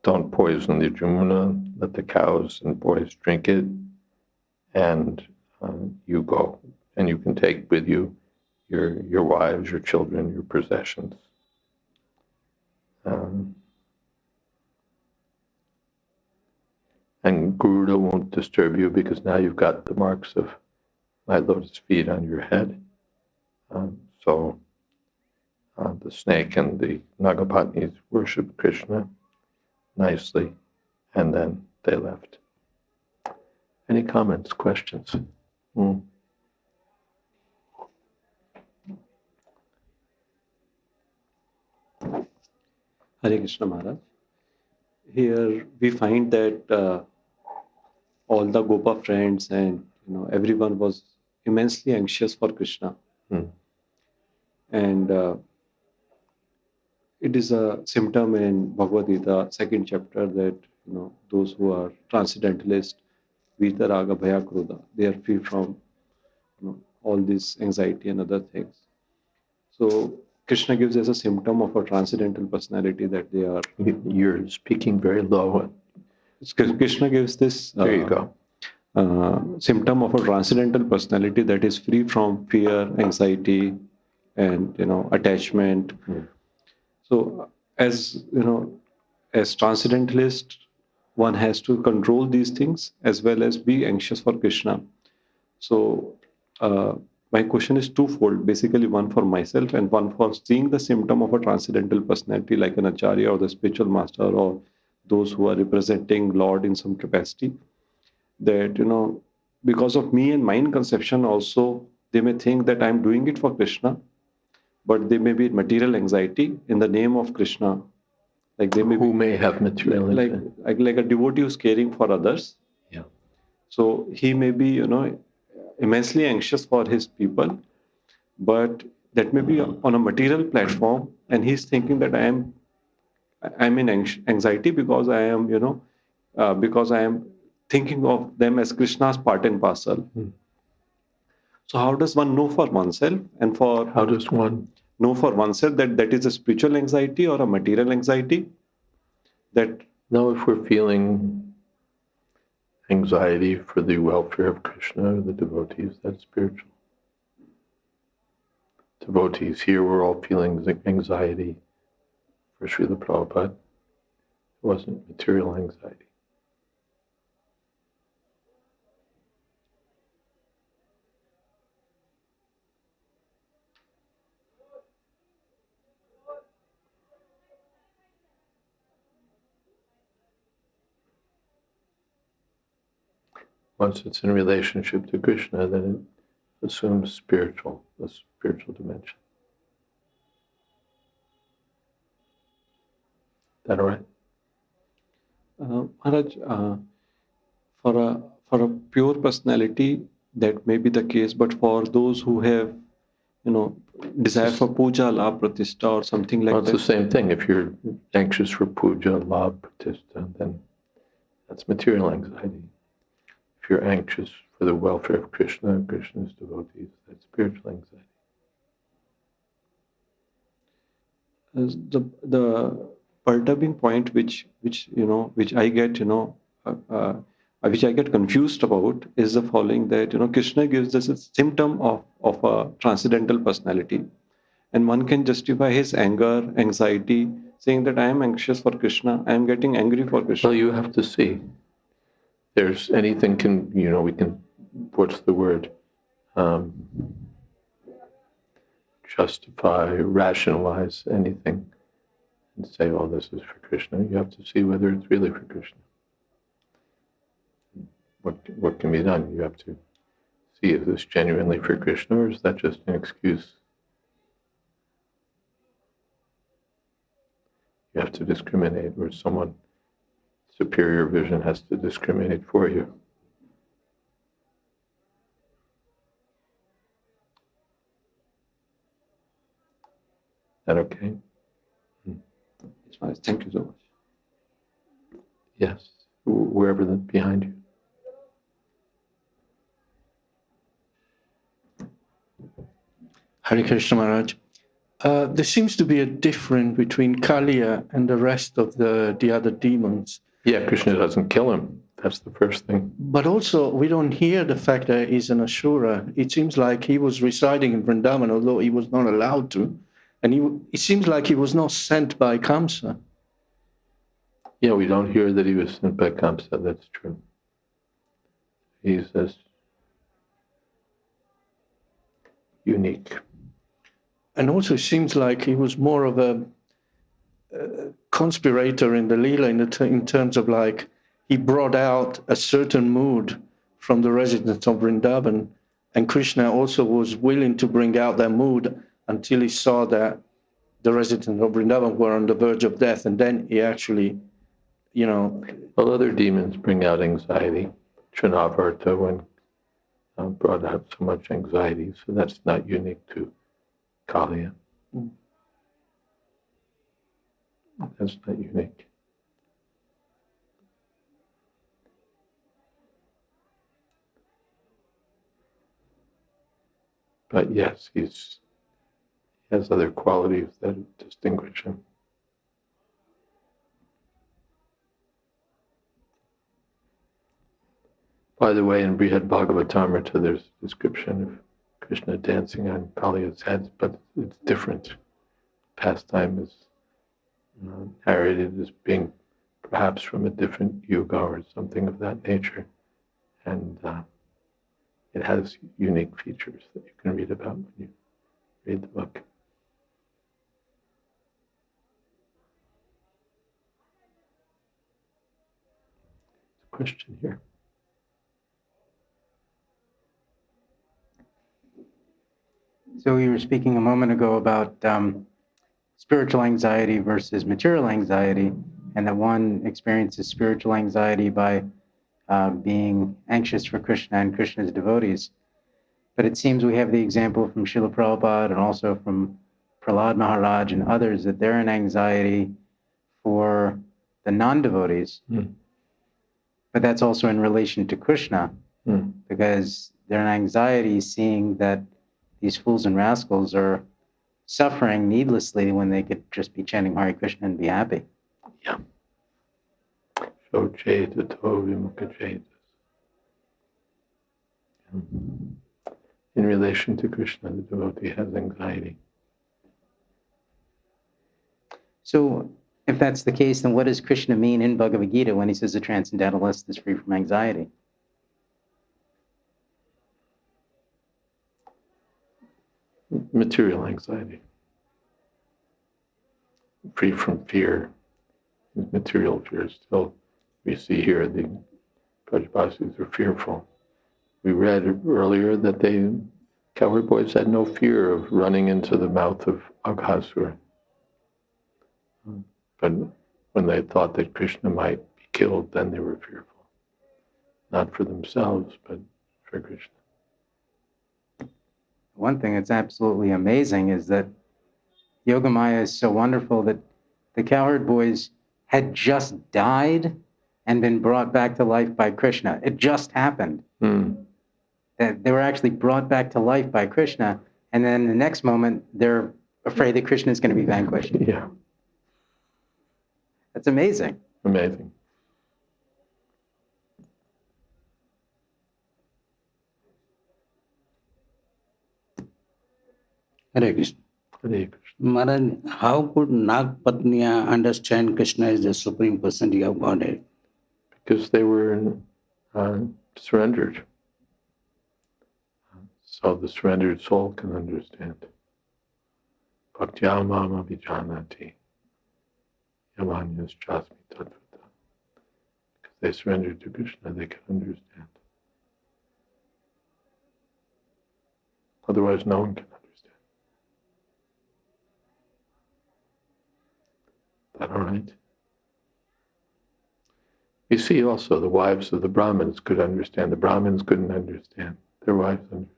Don't poison the Jamuna, let the cows and boys drink it, and you go. And you can take with you your wives, your children, your possessions. And Garuda won't disturb you because now you've got the marks of my lotus feet on your head. So the snake and the Nagapatnis worship Krishna nicely, and then they left. Any comments, questions? Hare Krishna Maharaj. Here we find that all the Gopa friends and everyone was immensely anxious for Krishna. And it is a symptom in Bhagavad Gita, second chapter, that those who are transcendentalists, Vitaraga Bhaya Krodha, they are free from all this anxiety and other things. So Krishna gives us a symptom of a transcendental personality that they are. You're speaking very low. Krishna gives this. There you go. Symptom of a transcendental personality that is free from fear, anxiety, and attachment. So as as transcendentalist, one has to control these things as well as be anxious for Krishna. So my question is twofold, basically one for myself and one for seeing the symptom of a transcendental personality like an acharya or the spiritual master or those who are representing Lord in some capacity. That because of me and mine conception also, they may think that I'm doing it for Krishna, but they may be material anxiety in the name of Krishna. Like they may have material anxiety. Like a devotee who's caring for others. Yeah. So he may be immensely anxious for his people, but that may be on a material platform, and he's thinking that I'm in anxiety because I am because I am thinking of them as Krishna's part and parcel. So how does one know for oneself, and for how does one know for oneself that is a spiritual anxiety or a material anxiety? That know if we're feeling anxiety for the welfare of Krishna or the devotees, that's spiritual. Devotees, here we're all feeling anxiety for Srila Prabhupada. It wasn't material anxiety. Once it's in relationship to Krishna, then it assumes the spiritual dimension. Is that all right? Maharaj, for a pure personality, that may be the case, but for those who have, desire for puja, la pratishtha, or something like Well, it's the that. same thing. If you're anxious for puja, love, pratishtha, then that's material anxiety. If you're anxious for the welfare of Krishna and Krishna's devotees, that's spiritual anxiety. The perturbing point which I get which I get confused about is the following, that Krishna gives us a symptom of a transcendental personality, and one can justify his anger, anxiety, saying that I am anxious for Krishna, I am getting angry for Krishna. Well, you have to see. There's anything we can, what's the word? Justify, rationalize anything and say, oh, this is for Krishna. You have to see whether it's really for Krishna. What can be done? You have to see if this genuinely for Krishna, or is that just an excuse? You have to discriminate, or someone superior vision has to discriminate for you. Is that okay? Thank you so much. Yes, wherever behind you. Hare Krishna Maharaj. There seems to be a difference between Kaliya and the rest of the other demons. Yeah, Krishna doesn't kill him. That's the first thing. But also, we don't hear the fact that he's an Asura. It seems like he was residing in Vrindavan, although he was not allowed to. And it seems like he was not sent by Kamsa. Yeah, we don't hear that he was sent by Kamsa. That's true. He's as unique. And also, it seems like he was more of a conspirator in the Leela in terms of like, he brought out a certain mood from the residents of Vrindavan, and Krishna also was willing to bring out that mood until he saw that the residents of Vrindavan were on the verge of death, and then he actually, Well, other demons bring out anxiety. Trinavarta brought out so much anxiety, so that's not unique to Kaliya. That's not unique. But yes, he has other qualities that distinguish him. By the way, in Brihad Bhagavatamrita, there's a description of Krishna dancing on Kaliya's head, but it's different. Pastime is narrated as being perhaps from a different yuga or something of that nature. And it has unique features that you can read about when you read the book. There's a question here. So you were speaking a moment ago about spiritual anxiety versus material anxiety, and that one experiences spiritual anxiety by being anxious for Krishna and Krishna's devotees. But it seems we have the example from Srila Prabhupada and also from Prahlad Maharaj and others that they're in anxiety for the non-devotees. But that's also in relation to Krishna, because they're in anxiety seeing that these fools and rascals are suffering needlessly when they could just be chanting Hare Krishna and be happy. Yeah. So Jayadvaita Swami. In relation to Krishna, the devotee has anxiety. So if that's the case, then what does Krishna mean in Bhagavad Gita when he says the transcendentalist is free from anxiety? Material anxiety. Free from fear. Material fear still, we see here, the Brajbasis are fearful. We read earlier that cowherd boys had no fear of running into the mouth of Aghasura. But when they thought that Krishna might be killed, then they were fearful. Not for themselves, but for Krishna. One thing that's absolutely amazing is that Yogamaya is so wonderful that the cowherd boys had just died and been brought back to life by Krishna. It just happened. That they were actually brought back to life by Krishna, and then the next moment they're afraid that Krishna is going to be vanquished. Yeah, That's amazing. amazing. Hare Krishna. Hare Krishna. Maharaj, how could Nag Patniya understand Krishna is the Supreme Personality of Godhead? Because they were surrendered. So the surrendered soul can understand. Bhaktya mama vijanati yamanyas jasmi tatvata. Because they surrendered to Krishna, they can understand. Otherwise, no one can understand. Is that all right? You see also the wives of the Brahmins could understand. The Brahmins couldn't understand. Their wives understood.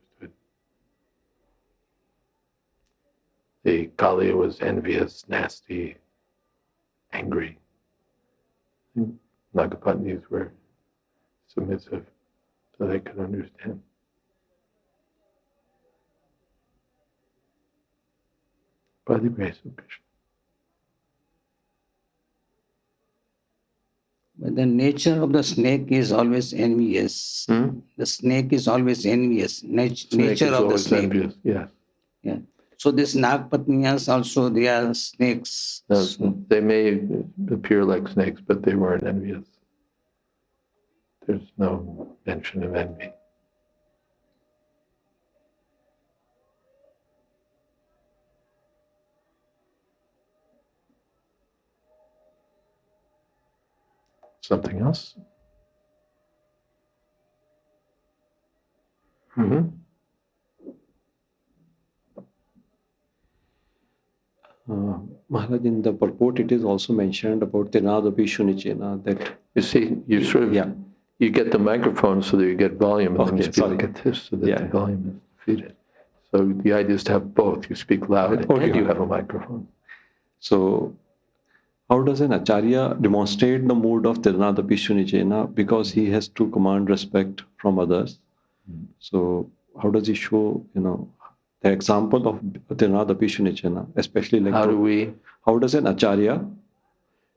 The Kaliya was envious, nasty, angry. And Nagapatnis were submissive, so they could understand. By the grace of Krishna. But the nature of the snake is always envious. The snake is always envious. Snake Nature is of the always snake. envious, yes. Yeah. So this Nag Patniyas also, they are snakes. No, they may appear like snakes, but they weren't envious. There's no mention of envy. Something else? Maharaj, in the purport, it is also mentioned about Tirnadapi Shunichena that You see, you sort of, you get the microphone so that you get volume, and then you Okay, speak sorry. like this so that Yeah. the volume is defeated. So the idea is to have both. You speak loud Okay. and you have a microphone. So, how does an acharya demonstrate the mood of Tirnadapi Shunichena? Because he has to command respect from others. So, how does he show, the example of Tirnadapi Shunichena, especially like how does an acharya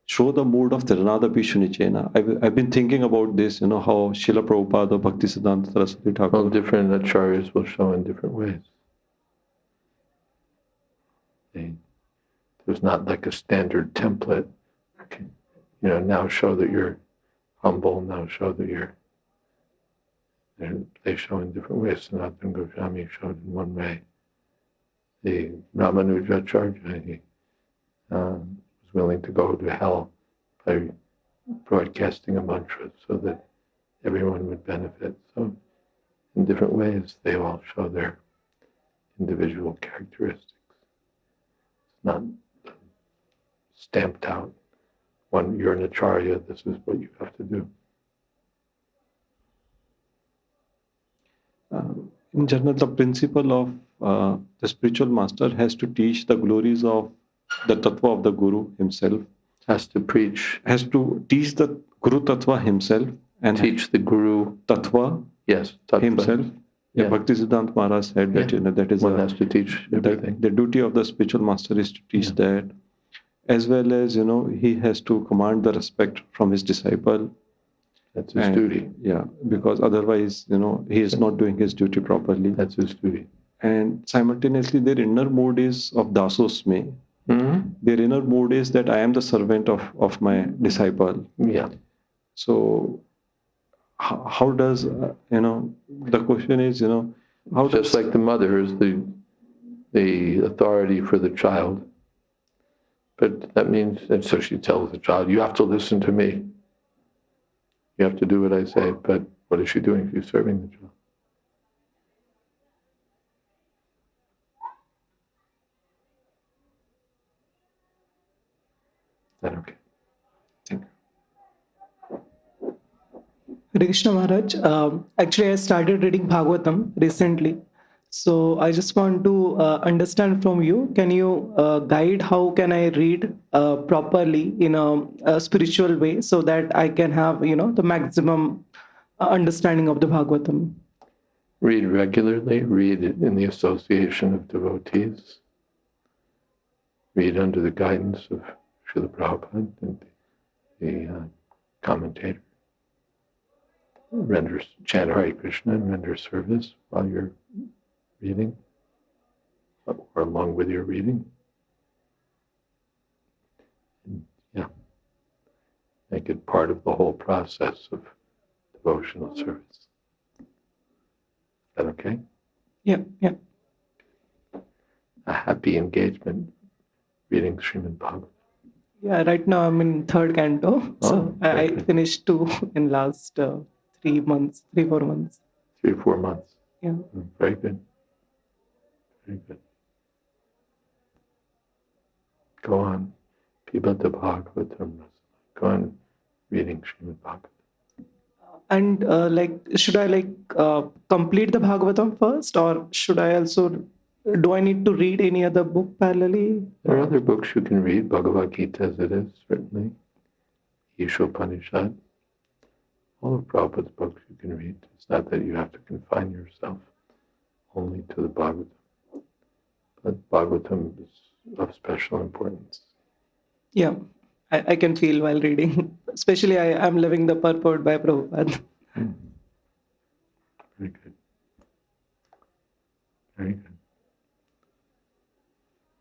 show the mood of Tirnadapi Shunichena? I've been thinking about this, how Srila Prabhupada, Bhaktisiddhanta Saraswati Thakur. Well, different acharyas will show in different ways. There's not like a standard template. Okay. Now show that you're humble, now show that you're. They show in different ways. Sanatana Goswami showed in one way. The Ramanujacharya, he was willing to go to hell by broadcasting a mantra so that everyone would benefit. So in different ways, they all show their individual characteristics. It's not stamped out. When you're an acharya, this is what you have to do. In general, the principle of the spiritual master has to teach the glories of the tattva of the guru himself. Has to preach. Has to teach the guru tattva himself and teach the guru tattva. Yes, tattva. Himself. Yeah. Bhaktisiddhanta Maharaj said that that is one has to teach everything. The duty of the spiritual master is to teach that, as well as he has to command the respect from his disciple. That's his duty. Yeah, because otherwise, he is not doing his duty properly. That's his duty. And simultaneously, their inner mode is of dasosme. Mm-hmm. Their inner mode is that I am the servant of my disciple. Yeah. So, how does, the question is, how just like the mother is the authority for the child. But that means, and so she tells the child, you have to listen to me. You have to do what I say, but what is she doing? She's serving the child. Is that okay? Thank you. Hare Krishna Maharaj. Actually, I started reading Bhagavatam recently. So I just want to understand from you, can you guide how can I read properly in a spiritual way so that I can have, the maximum understanding of the Bhagavatam? Read regularly, read in the association of devotees, read under the guidance of Srila Prabhupada and the commentator. Chant Hare Krishna and render service while you're reading or along with your reading. And, make it part of the whole process of devotional service. Is that okay? Yeah. A happy engagement reading Srimad Bhagavatam. Yeah, right now I'm in third canto. So I good. finished 2 in last 3 months, 3-4 months. 3 or 4 months. Yeah. Very good. Very good. Go on. Pibata Bhagavatam. Go on reading Srimad Bhagavatam. And should I complete the Bhagavatam first, or should I also, do I need to read any other book parallelly? There are other books you can read, Bhagavad Gita as it is, certainly. Ishopanishad. All of Prabhupada's books you can read. It's not that you have to confine yourself only to the Bhagavatam. But Bhagavatam is of special importance. Yeah, I can feel while reading. Especially I'm living the purport by Prabhupada. Very good. Very good.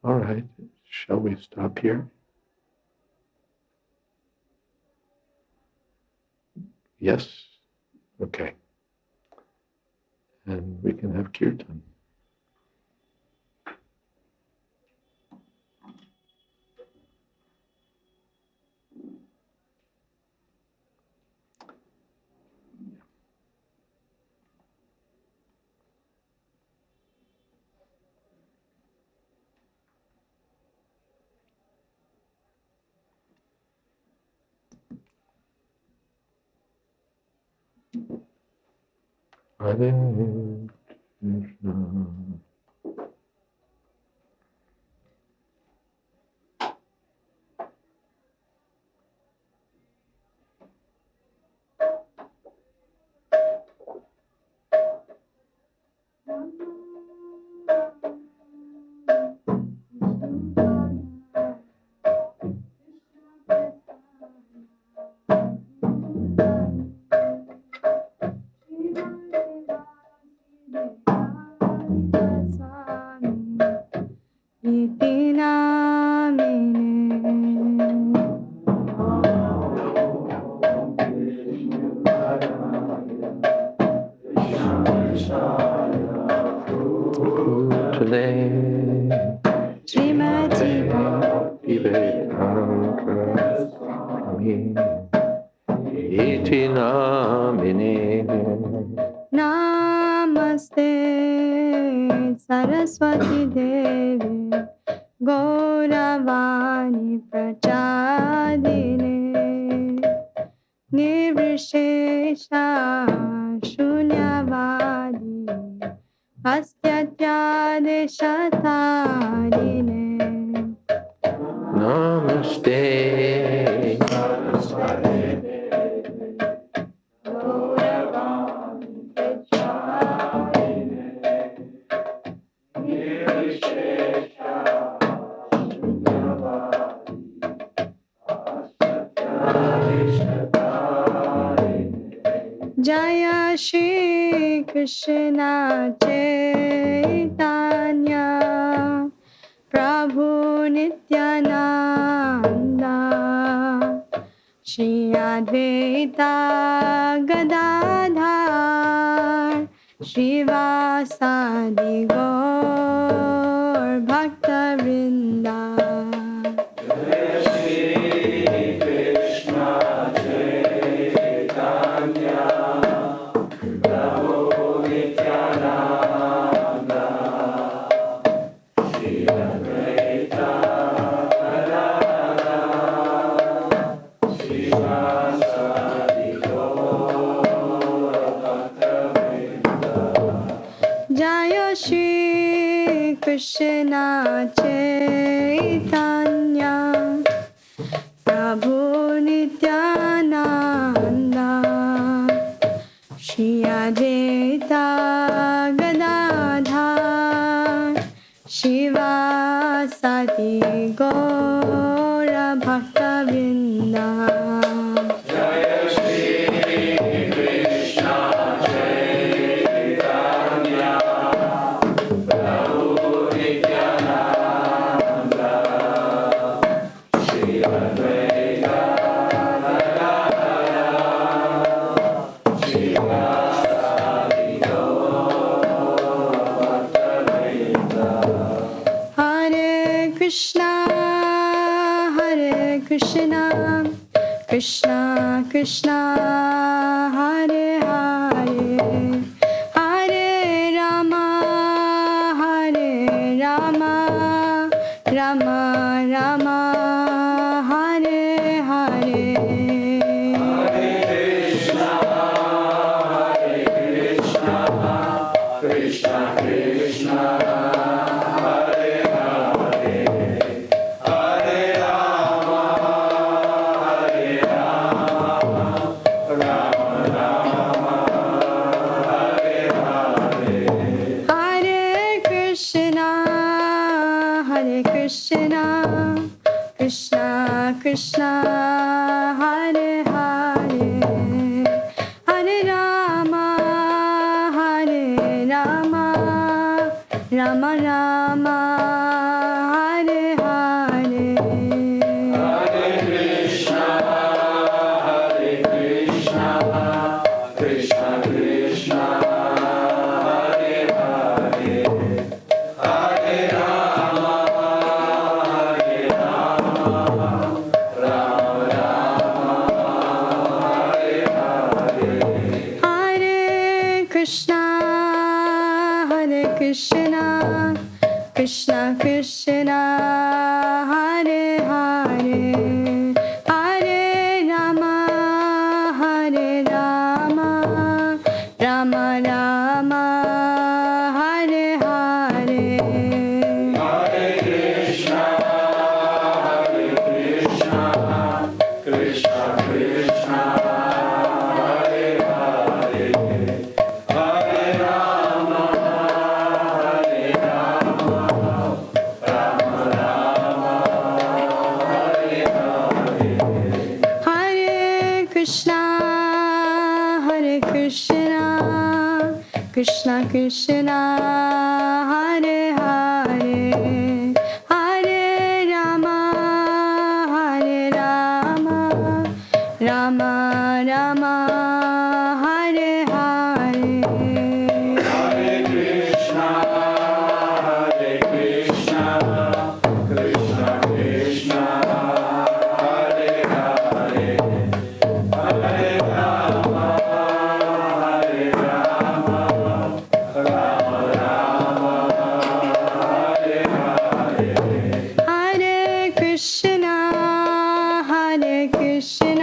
All right. Shall we stop here? Yes? Okay. And we can have kirtan. Hare Krishna. Namaste Saraswati Devi Gauravani Prachadine Nirvishesha Shunyavadi Astyatyadeshatarine Namaste. Jaya Shri Krishna Chaitanya Prabhu Nityananda Shri Advaita Gadadhar Shivasadi Gaur Bhakta Vrinda Krishna Chaitanya Prabhu Nityananda Shri Advaita Gadadhar Shivasati Gaura Bhaktavinda Krishna Krishna Hare Hare Hare Rama Rama Rama Hare Hare Krishna Krishna Hare Hare Hare Rama Rama Rama Hare Hare Hare Krishna Krishna Krishna Hare Hare Hare Rama Rama Rama Hare Hare Hare Krishna Krishna Krishna Hare Hare Hare Rama Rama Rama Hare Hare Hare Krishna Krishna Krishna Hare Hare Hare Rama Rama Rama Hare Hare Hare Krishna Krishna Krishna Hare Hare Hare Rama Rama Rama Hare Hare Hare Krishna Krishna Krishna Hare Hare Hare Rama Rama Rama Hare Hare Hare Krishna Krishna Krishna Hare Hare Hare Rama Rama Rama Hare Hare Hare Krishna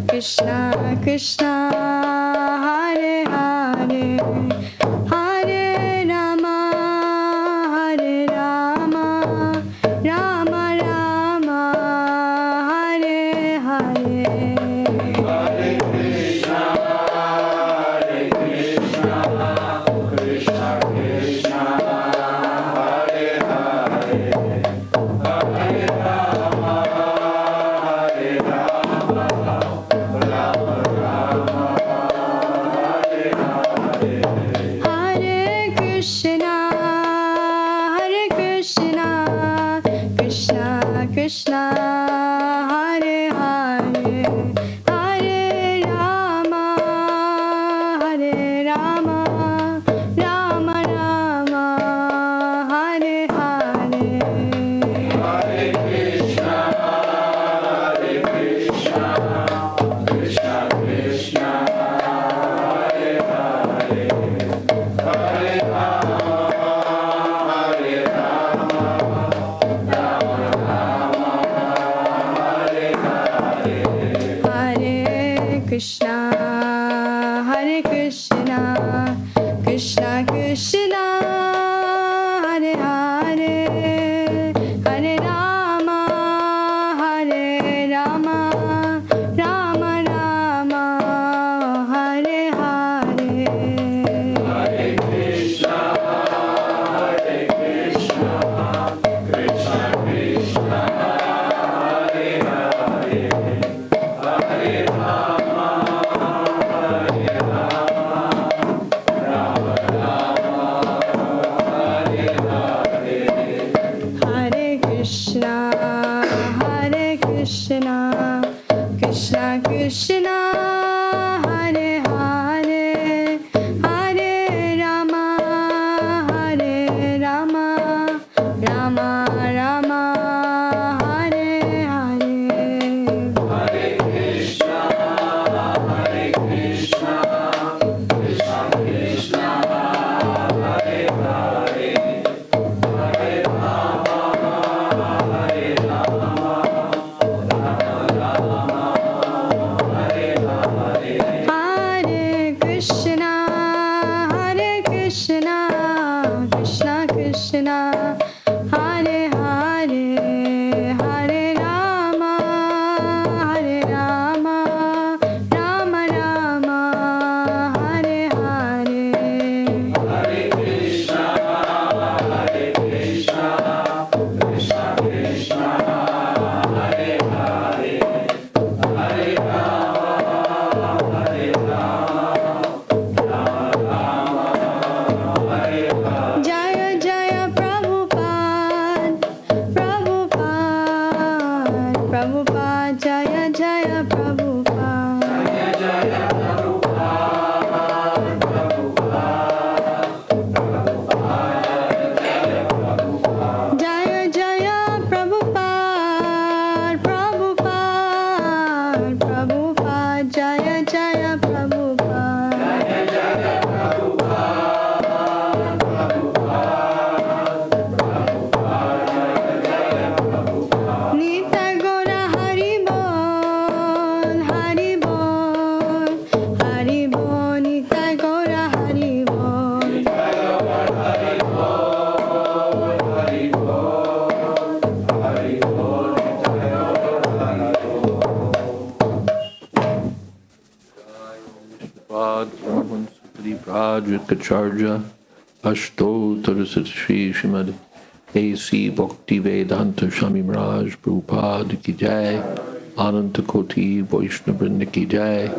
Krishna Krishna Hare Hare Hare Rama Rama Rama Hare Hare Hare Krishna Krishna Krishna Hare Hare Hare Rama Rama Rama Hare Hare Hare Krishna Krishna Krishna Hare Hare Hare Rama Rama Rama Hare Hare Hare Krishna Krishna Krishna Hare Hare Hare Rama Rama Rama Hare Hare Hare Krishna Krishna Krishna Hare Krishna Krishna Hare Hare Hare Rama Hare Rama Rama Rama Hare Hare Hare Krishna, Hare Krishna, Krishna Krishna, Hare Hare, Hare Rama, Hare Rama, Rama Rama, Hare Hare. Hare Krishna, Krishna Krishna, Hare Hare, Hare Rama, Rama Rama, Hare Hare. Hare Krishna, Hare Krishna, Krishna Krishna, Hare Hare, Hare Rama, Hare Rama, Rama Rama, Hare Hare. Jaya Jaya Prabhupada, Prabhupada, Prabhupada, Jaya Jaya Prabhupada. Jaya Jaya Prabhupada, Prabhupada, Prabhupada, Jaya Prabhupada. Jaya Jaya Prabhupada, Prabhupada, Prabhupada, Jaya Jaya Prabhupada. Jaya Jaya Prabhupada, Nitai Gora Hari Bol, Hari Bol, Hari Bol, Nitai Gora Hari Bol. Brahman Sukri Prajikacharya Ashto Tarasat Shri Shrimad A.C. Bhakti Vedanta Swami Maharaj Prabhupada Ki Jai Ananta Koti Vaishnava Vrinda Ki Jai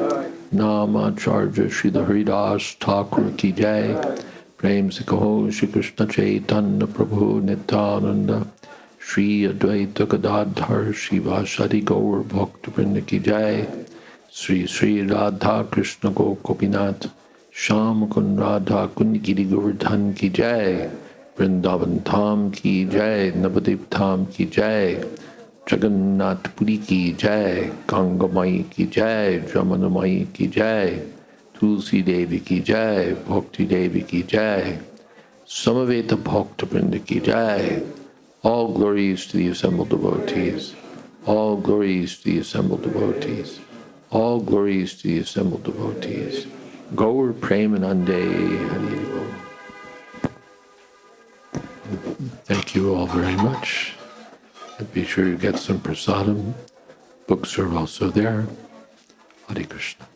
Nama Acharya Srila Haridas Thakur Ki Jai Prem Se Kaho Shri Krishna Chaitanya Prabhu Nityananda Shri Advaita Gadadhar Shivasadi Gaur Bhakta Vrinda Ki Jai Sri Sri Radha Krishna Gopinath Sham Kun Radha Kundi Giri Govardhan Ki Jai Vrindavan Tham Ki Jai Navadip Tham Ki Jai Jagannath Puri Ki Jai Ganga Mai Ki Jai Jamana Mai Ki Jai Tulsi Devi Ki Jai Bhakti Devi Ki Jai Samaveta Bhakta Vrinda Ki Jai. All glories to the assembled devotees. All glories to the assembled devotees. All glories to the assembled devotees. Gaur Premanande Hari Bol. Thank you all very much. And be sure you get some prasadam. Books are also there. Hare Krishna.